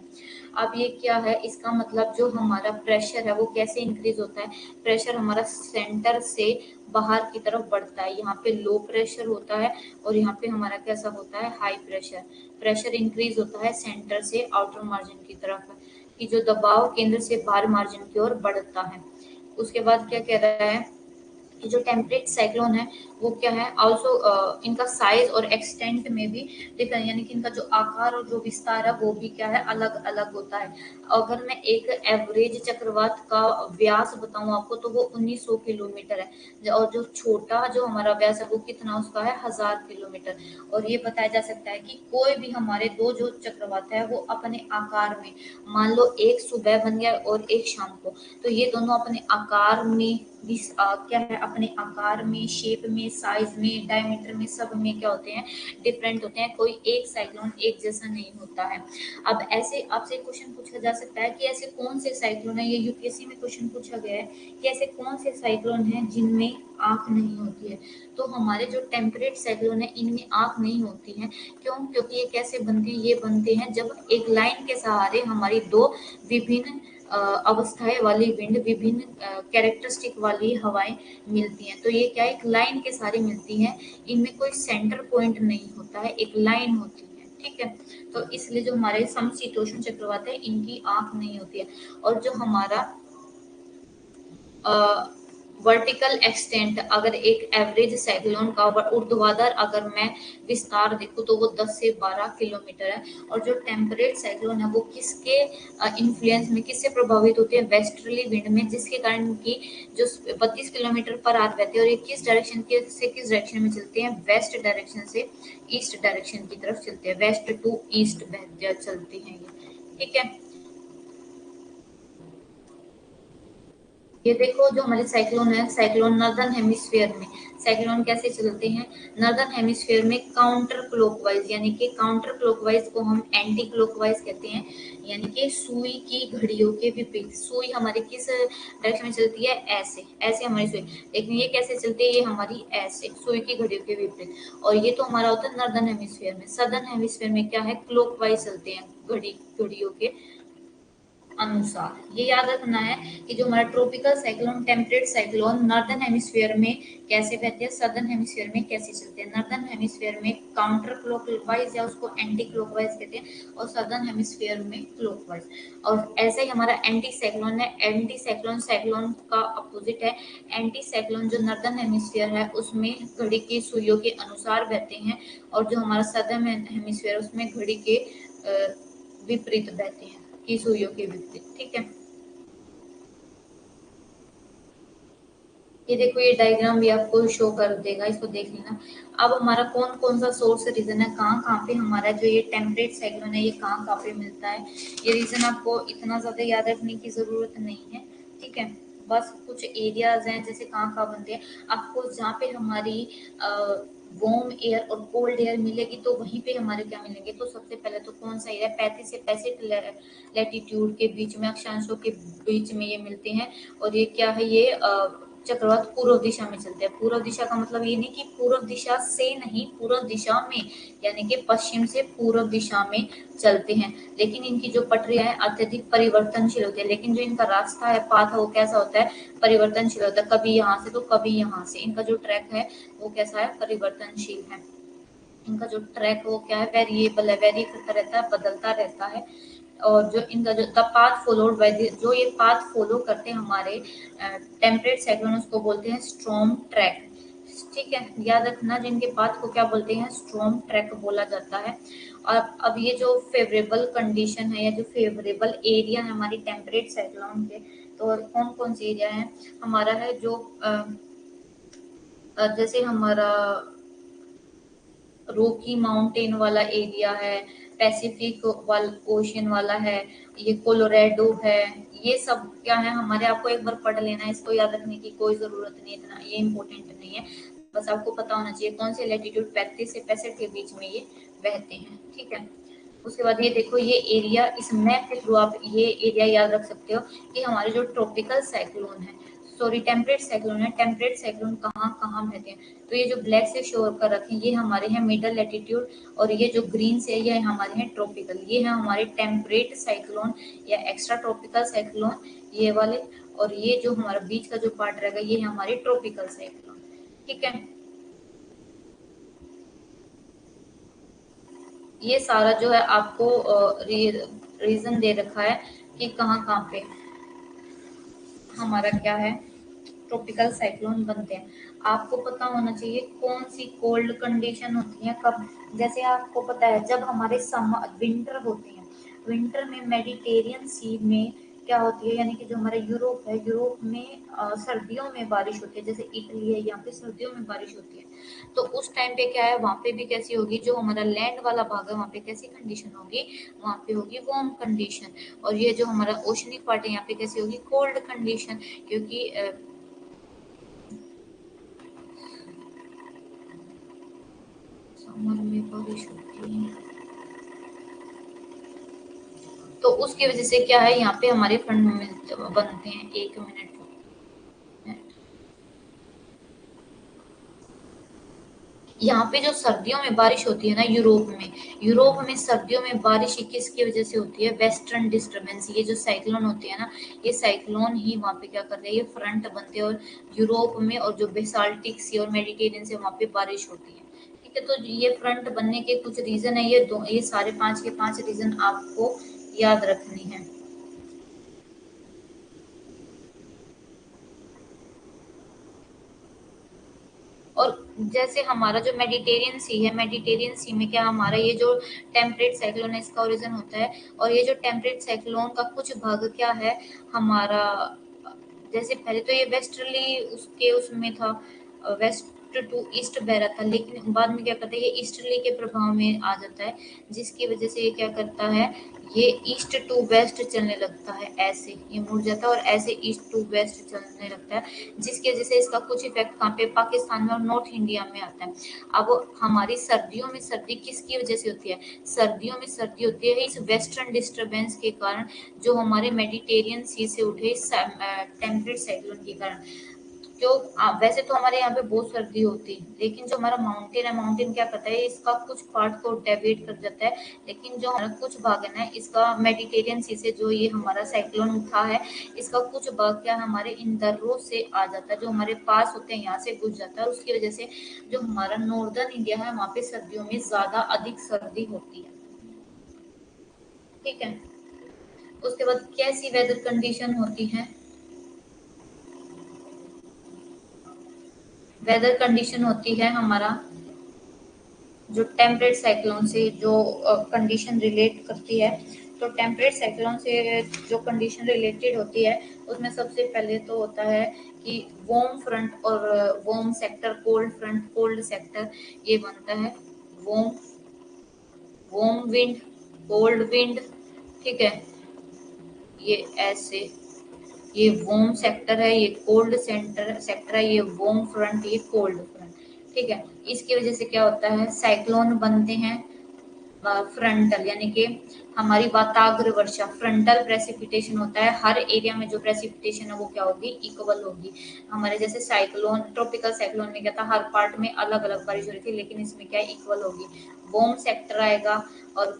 अब ये क्या है, इसका मतलब जो हमारा प्रेशर है वो कैसे इंक्रीज होता है, प्रेशर हमारा सेंटर से बाहर की तरफ बढ़ता है। यहाँ पे लो प्रेशर होता है और यहाँ पे हमारा कैसा होता है, हाई प्रेशर। प्रेशर इंक्रीज होता है सेंटर से आउटर मार्जिन की तरफ, कि जो दबाव केंद्र से बाहर मार्जिन की ओर बढ़ता है। उसके बाद क्या कह रहा है कि जो टेम्परेट साइक्लोन है वो क्या है, ऑल्सो इनका साइज और एक्सटेंट में भी डिफरेंट, यानी कि इनका जो आकार और जो विस्तार है वो भी क्या है, अलग अलग होता है। अगर मैं एक एवरेज चक्रवात का व्यास बताऊं आपको तो वो 1900 किलोमीटर है, और जो छोटा जो हमारा व्यास है वो कितना, उसका है 1000 किलोमीटर। और ये बताया जा सकता है कि कोई भी हमारे दो जो चक्रवात है वो अपने आकार में, मान लो एक सुबह बन गया और एक शाम को, तो ये दोनों अपने आकार में क्या है, अपने आकार में, शेप में, साइज में, डायमीटर में, सब में क्या होते हैं, डिफरेंट होते हैं। कोई एक साइक्लोन एक जैसा नहीं होता है। अब ऐसे आपसे क्वेश्चन पूछा जा सकता है कि ऐसे कौन से साइक्लोन है, ये यूपीएससी में क्वेश्चन पूछा गया है कि ऐसे कौन से साइक्लोन हैं जिनमें आंख नहीं होती है। तो हमारे जो टेम्परेट साइक्लोन है इनमें आंख नहीं होती है। क्यों, क्योंकि ये कैसे बनते हैं, ये बनते हैं जब एक लाइन के सहारे हमारी दो विभिन्न अवस्थाएं वाली विंड, विभिन्न कैरेक्टरिस्टिक वाली हवाएं मिलती हैं। तो ये क्या, एक लाइन के सहारे मिलती हैं, इनमें कोई सेंटर पॉइंट नहीं होता है, एक लाइन होती है, ठीक है। तो इसलिए जो हमारे समशीतोष्ण चक्रवात है इनकी आंख नहीं होती है। और जो हमारा वर्टिकल एक्सटेंट, अगर एक एवरेज साइक्लोन का ऊर्ध्वाधर अगर मैं विस्तार देखूं तो वो 10 से 12 किलोमीटर है। और जो टेम्परेट साइक्लोन है वो किसके इन्फ्लुएंस में, किससे प्रभावित होती है, वेस्टर्ली विंड में, जिसके कारण की जो 32 किलोमीटर पर आवर बहती है। और ये किस डायरेक्शन के से किस डायरेक्शन में चलते हैं, वेस्ट डायरेक्शन से ईस्ट डायरेक्शन की तरफ चलते हैं, वेस्ट टू ईस्ट बहते चलती हैं ये, ठीक है। ये देखो जो हमारे साइक्लोन है, साइक्लोन नॉर्दर्न हेमिस्फीयर में, साइक्लोन कैसे चलते हैं, नॉर्दर्न हेमिस्फीयर में काउंटर क्लॉकवाइज, यानी कि काउंटर क्लॉकवाइज को हम एंटी क्लॉकवाइज कहते हैं, यानी कि सुई की घड़ियों के विपरीत। सुई हमारी किस डायरेक्शन में चलती है, ऐसे ऐसे हमारी सुई, लेकिन ये कैसे चलती है, ये हमारी ऐसे सुई की घड़ियों के विपरीत। और ये तो हमारा होता है नॉर्दर्न हेमिस्फीयर में। सदर्न हेमिस्फीयर में क्या है, क्लॉकवाइज चलते हैं, घड़ियों के अनुसार। ये याद रखना है कि जो हमारा tropical cyclone, temperate cyclone northern hemisphere में कैसे बहते हैं, सदर्न हेमिस्फीयर में कैसे चलते हैं। नॉर्दर्न हेमिस्फीयर में काउंटर क्लॉकवाइज या उसको एंटी क्लॉकवाइज कहते हैं, और सदर्न हेमिस्फीयर में क्लॉकवाइज। और ऐसे ही हमारा एंटी साइक्लोन है, एंटी साइक्लोन साइक्लोन का अपोजिट है। एंटी साइक्लोन जो नॉर्दर्न हेमिस्फीयर है उसमें घड़ी की सुइयों के अनुसार बहते हैं, और जो हमारा सदर्न हेमिस्फीयर उसमें घड़ी के विपरीत बहते हैं, की सुइयों के विपरीत, ठीक है। ये देखो ये डायग्राम भी आपको शो कर देगा, इसको देख लेना। अब हमारा कौन कौन सा सोर्स रीजन है, कहाँ कहाँ पे हमारा जो ये टेम्परेट साइक्लोन है ये कहाँ कहाँ पे मिलता है, ये रीजन आपको इतना ज्यादा याद रखने की जरूरत नहीं है, ठीक है। बस कुछ एरियाज हैं जैसे कहाँ कहाँ बनते हैं, आपको जहाँ पे हमारी वार्म एयर और कोल्ड एयर मिलेगी तो वहीं पे हमारे क्या मिलेंगे, तो सबसे पहले तो कौन सा एरिया, 35 से 65 लैटिट्यूड के बीच में, अक्षांशों के बीच में ये मिलते हैं। और ये क्या है, ये चक्रवात पूर्व दिशा में चलते हैं। पूर्व दिशा का मतलब ये नहीं कि पूर्व दिशा से नहीं, पूर्व दिशा में, यानी कि पश्चिम से पूर्व दिशा में चलते हैं। लेकिन इनकी जो पटरियां है अत्यधिक परिवर्तनशील होती है, लेकिन जो इनका रास्ता है, पाथ है, वो कैसा होता है, परिवर्तनशील होता है। कभी यहाँ से तो कभी यहाँ से। इनका जो ट्रैक है वो कैसा है, परिवर्तनशील है। इनका जो ट्रैक वो क्या है, वेरिएबल है, वेरी करता रहता है, बदलता रहता है। और जो इनका जो द पाथ फॉलोड बाय जो ये पाथ फॉलो करते हैं हमारे टेम्परेट साइक्लोन, उसको बोलते हैं स्टॉर्म ट्रैक। ठीक है, याद रखना, जिनके पाथ को क्या बोलते हैं, स्टॉर्म ट्रैक बोला जाता है। और अब ये जो फेवरेबल कंडीशन है या जो फेवरेबल एरिया है हमारी टेम्परेट साइक्लोन के, तो कौन कौन से एरिया है हमारा, है जो जैसे हमारा रोकी माउंटेन वाला एरिया है, पैसिफिक वाल ओशियन वाला है, ये कोलोराडो है, ये सब क्या है हमारे। आपको एक बार पढ़ लेना है, इसको याद रखने की कोई जरूरत नहीं, इतना ये इम्पोर्टेंट नहीं है। बस आपको पता होना चाहिए कौन से लैटिट्यूड 35 से 65 के बीच में ये बहते हैं। ठीक है, उसके बाद ये देखो, ये एरिया इस मैप के थ्रू आप ये एरिया याद रख सकते हो कि हमारे जो ट्रॉपिकल साइक्लोन है, सॉरी टेम्परेट साइक्लोन है, टेम्परेट साइक्लोन कहाँ कहाँ बहते हैं। तो ये जो ब्लैक से शो कर रखे हैं ये हमारे हैं मिडल लैटिट्यूड, और ये जो ग्रीन से ये हमारे हैं ट्रॉपिकल, ये है हमारे टेम्परेट साइक्लोन या एक्स्ट्रा ट्रॉपिकल साइक्लोन, ये वाले। और ये जो हमारा बीच का जो पार्ट रहेगा ये है हमारे ट्रॉपिकल साइक्लोन। ठीक है, ये सारा जो है आपको रीजन दे रखा है कि कहाँ कहाँ पे हमारा क्या है, ट्रॉपिकल साइक्लोन बनते हैं। आपको पता होना चाहिए कौन सी कोल्ड कंडीशन होती है कब। जैसे आपको पता है जब हमारे समर विंटर होती है, विंटर में मेडिटेरियन सी में क्या होती है, यानी कि जो हमारा यूरोप है, यूरोप में सर्दियों में बारिश होती है, जैसे इटली है यहाँ पे सर्दियों में बारिश होती है। तो उस टाइम पे क्या है, वहाँ पे भी कैसी होगी, जो हमारा लैंड वाला भाग है वहाँ पे कैसी कंडीशन होगी, वहाँ पे होगी वार्म कंडीशन। और ये जो हमारा ओशनिक पार्ट है यहाँ पे कैसी होगी, कोल्ड कंडीशन। क्योंकि समर में बारिश होती है, तो उसकी वजह से क्या है, यहाँ पे हमारे फंड बनते हैं। एक मिनट, यहाँ पे जो सर्दियों में बारिश होती है ना यूरोप में, यूरोप में सर्दियों में बारिश किसकी वजह से होती है, वेस्टर्न डिस्टरबेंस। ये जो साइक्लोन होती है ना, ये साइक्लोन ही वहाँ पे क्या करते हैं, ये फ्रंट बनते हैं, और यूरोप में और जो बेसाल्टिक सी और मेडिटेरियन से वहाँ पे बारिश होती है। ठीक है, तो ये फ्रंट बनने के कुछ रीजन है, ये दो, ये सारे पांच के पांच रीजन आपको याद रखने हैं। और जैसे हमारा जो मेडिटेरियन सी है, मेडिटेरियन सी में क्या हमारा ये जो टेम्परेट साइक्लोन है इसका ओरिजिन होता है। और ये जो टेम्परेट साइक्लोन का कुछ भाग क्या है हमारा, जैसे पहले तो ये वेस्टर्ली उसके उसमें था, वेस्ट टू ईस्ट बह रहा था, लेकिन बाद में क्या करता है, ये ईस्टर्ली के प्रभाव में आ जाता है, जिसकी वजह से ये क्या करता है, ये ईस्ट टू वेस्ट चलने लगता है, ऐसे ये मुड़ जाता है और ऐसे ईस्ट टू वेस्ट चलने लगता है, जिसकी वजह से इसका कुछ इफेक्ट कहाँ पे, पाकिस्तान में और नॉर्थ इंडिया में आता है। अब हमारी सर्दियों में सर्दी किसकी वजह से होती है, सर्दियों में सर्दी होती है इस वेस्टर्न डिस्टरबेंस के कारण, जो हमारे मेडिटेरियन सी से उठे इस टेम्परेट साइक्लोन के कारण। जो वैसे तो हमारे यहाँ पे बहुत सर्दी होती है, लेकिन जो हमारा माउंटेन है, माउंटेन क्या करता है, इसका कुछ पार्ट को डेविएट कर जाता है, लेकिन जो हमारा कुछ भाग है ना इसका मेडिटेरियन सी से, जो ये हमारा साइक्लोन उठा है, इसका कुछ भाग क्या हमारे इन दर्रों से आ जाता है, जो हमारे पास होते हैं यहाँ से घुस जाता है, उसकी वजह से जो हमारा नॉर्दर्न इंडिया है वहाँ पे सर्दियों में ज्यादा अधिक सर्दी होती है। ठीक है, उसके बाद कैसी वेदर कंडीशन होती है, वेदर कंडीशन होती है हमारा जो टेम्परेट साइक्लोन से जो कंडीशन रिलेट करती है। तो टेम्परेट साइक्लोन से जो कंडीशन रिलेटेड होती है उसमें सबसे पहले तो होता है कि वार्म फ्रंट और warm sector, cold front cold sector, ये बनता है warm, warm wind, cold wind. ठीक है, ये ऐसे, ये वार्म सेक्टर है, ये कोल्ड सेंटर सेक्टर है, ये वार्म फ्रंट, ये कोल्ड फ्रंट। ठीक है, इसकी वजह से क्या होता है, साइक्लोन बनते हैं, फ्रंटल यानी कि हमारी वाताग्र वर्षा, फ्रंटल प्रेसिपिटेशन होता है। हर एरिया में जो प्रेसिपिटेशन है वो क्या होगी, इक्वल होगी। हमारे जैसे साइक्लोन, ट्रॉपिकल साइक्लोन में क्या था, हर पार्ट में अलग अलग बारिश हो रही थी, लेकिन इसमें क्या इक्वल होगी। वार्म सेक्टर आएगा और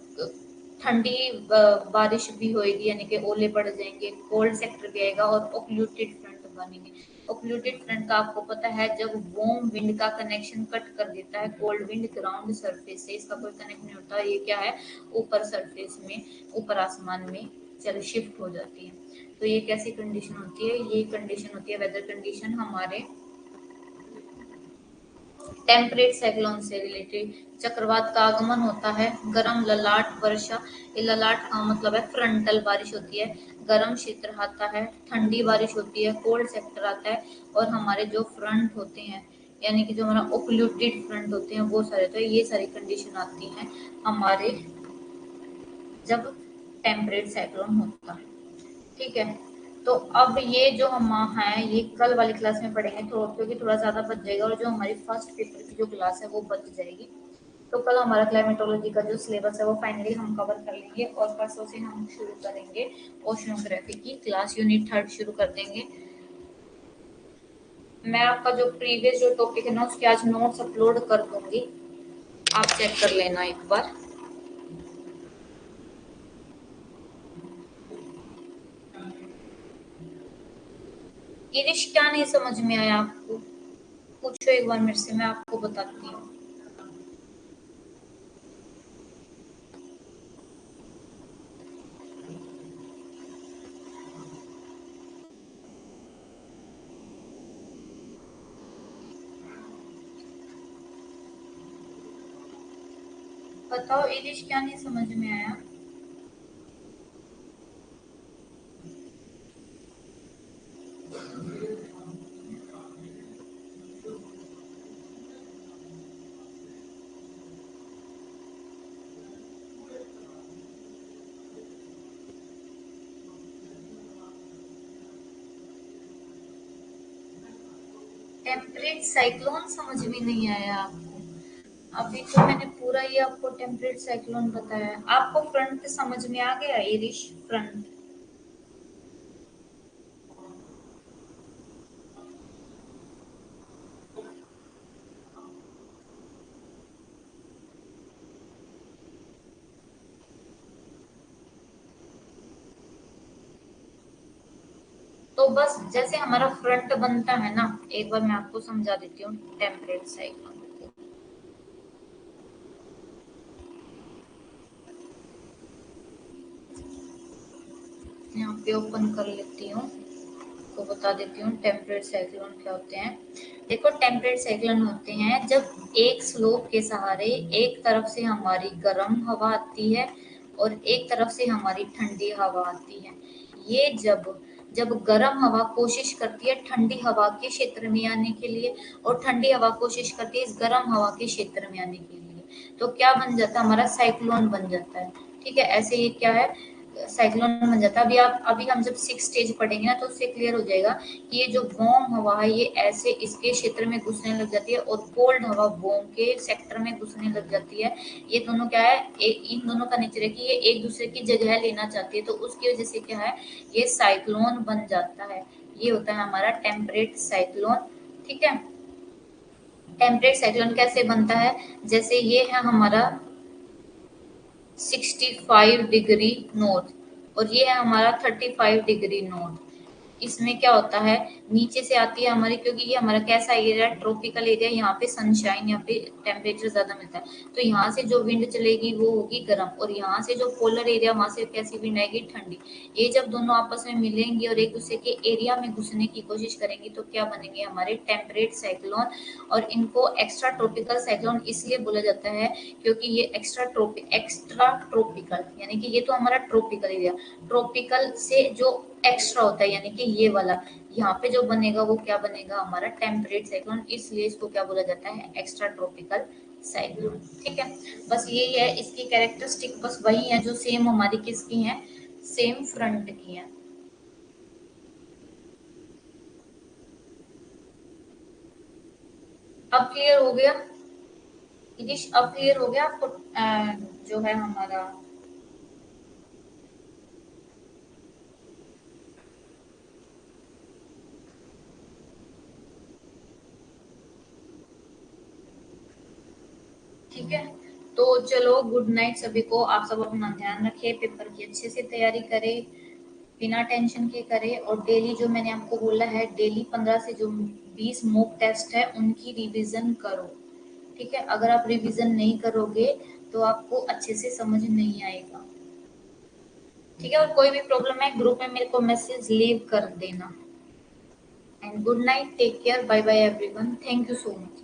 ठंडी बारिश भी होगी, यानी कि ओले पड़ जाएंगे। कोल्ड सेक्टर भी आएगा और ओक्लूटेड फ्रंट बनेंगे। ओक्लूटेड फ्रंट का आपको पता है, जब वार्म विंड का कनेक्शन कट कर देता है कोल्ड विंड ग्राउंड सरफेस से, इसका कोई कनेक्ट नहीं होता, ये क्या है, ऊपर सरफेस में, ऊपर आसमान में चल शिफ्ट हो जाती है। तो ये कैसी कंडीशन होती है, ये कंडीशन होती है वेदर कंडीशन हमारे टेम्परेट साइक्लोन से रिलेटेड। चक्रवात का आगमन होता है, गर्म ललाट वर्षा, ये ललाट का मतलब है फ्रंटल बारिश होती है। गर्म क्षेत्र आता है, ठंडी बारिश होती है, कोल्ड सेक्टर आता है, और हमारे जो फ्रंट होते हैं, यानी कि जो हमारा ओक्लूटेड फ्रंट होते हैं वो सारे, तो ये सारी कंडीशन आती हैं हमारे जब टेम्परेट साइक्लोन होता है। ठीक है, तो अब ये जो हम हैं ये कल वाली क्लास में पढ़ेंगे, तो क्योंकि थोड़ा ज्यादा बच जाएगा, और जो हमारी फर्स्ट पेपर की जो क्लास है वो बच जाएगी। तो कल हमारा क्लाइमेटोलॉजी का जो सिलेबस है वो फाइनली हम कवर कर लेंगे, और परसों से हम शुरू करेंगे ओशियोग्राफी की क्लास, यूनिट 3 शुरू कर देंगे। मैं आपका जो प्रीवियस जो टॉपिक है ना उसके आज नोट्स अपलोड कर दूंगी, आप चेक कर लेना एक बार। गिरीश, क्या नहीं समझ में आया आपको, पूछो एक बार मेरे से, मैं आपको बताती हूँ। बताओ गिरीश, क्या नहीं समझ में आया। टेम्परेट साइक्लोन समझ में नहीं आया आपको? अभी तो मैंने पूरा ही आपको टेम्परेट साइक्लोन बताया है। आपको फ्रंट समझ में आ गया, इरिश फ्रंट? तो बस जैसे हमारा फ्रंट बनता है ना, एक बार मैं आपको समझा देती हूँ टेम्परेट साइक्लोन। यहाँ पे ओपन कर लेती हूँ, तो बता देती हूँ टेम्परेट साइक्लोन क्या होते हैं। देखो, टेम्परेट साइक्लोन होते हैं जब एक स्लोप के सहारे एक तरफ से हमारी गर्म हवा आती है और एक तरफ से हमारी ठंडी हवा आती है। ये जब जब गर्म हवा कोशिश करती है ठंडी हवा के क्षेत्र में आने के लिए, और ठंडी हवा कोशिश करती है इस गर्म हवा के क्षेत्र में आने के लिए, तो क्या बन जाता है, हमारा साइक्लोन बन जाता है। ठीक है, ऐसे ही क्या है, साइक्लोन बन जाता है। अभी हम जब 6 स्टेज पढ़ेंगे ना तो उससे क्लियर हो जाएगा कि ये जो वार्म हवा है ये ऐसे इसके क्षेत्र में घुसने लग जाती है, और कोल्ड हवा वार्म के सेक्टर में घुसने लग जाती है। ये दोनों क्या है, इन दोनों का नेचर है कि ये एक दूसरे की जगह लेना चाहती है, तो उसकी वजह से क्या है, ये साइक्लोन बन जाता है। ये होता है हमारा टेम्परेट साइक्लोन। ठीक है, टेम्परेट साइक्लोन कैसे बनता है, जैसे ये है हमारा 65 डिग्री नॉर्थ, और ये है हमारा 35 डिग्री नॉर्थ। इसमें क्या होता है, नीचे से आती है हमारी, क्योंकि ये हमारा कैसा एरिया है, ट्रॉपिकल एरिया, यहाँ पे सनशाइन, यहाँ पे टेम्परेचर ज्यादा मिलता है, तो यहाँ से जो विंड चलेगी वो होगी गर्म, और यहाँ से जो पोलर एरिया वहां से कैसी विंड आएगी, ठंडी। ये जब दोनों आपस में मिलेंगी और एक दूसरे के एरिया में घुसने की कोशिश करेंगी तो क्या बनेंगे, हमारे टेम्परेट साइक्लोन। और इनको एक्स्ट्रा ट्रॉपिकल साइक्लोन इसलिए बोला जाता है क्योंकि ये एक्स्ट्रा ट्रॉपिकल, यानी कि ये तो हमारा ट्रॉपिकल एरिया, ट्रॉपिकल से जो एक्स्ट्रा होता है, यानी कि ये वाला यहाँ पे जो बनेगा वो क्या बनेगा, हमारा टेम्परेट साइक्लोन, इसलिए इसको क्या बोला जाता है, एक्स्ट्रा ट्रॉपिकल साइक्लोन। ठीक है, बस यही है इसकी कैरेक्टरिस्टिक, बस वही है जो सेम हमारी किसकी है, सेम फ्रंट की है। अब क्लियर हो गया, इदिश अब क्लियर हो गया आपको जो है हमारा? ठीक है, तो चलो गुड नाइट सभी को। आप सब अपना ध्यान रखें, पेपर की अच्छे से तैयारी करें, बिना टेंशन के करें। और डेली जो मैंने आपको बोला है, डेली 15 से जो 20 मॉक टेस्ट है उनकी रिवीजन करो। ठीक है, अगर आप रिवीजन नहीं करोगे तो आपको अच्छे से समझ नहीं आएगा। ठीक है, और कोई भी प्रॉब्लम है ग्रुप में मेरे को मैसेज लीव कर देना। And good night, take care, bye bye everyone, thank you so much.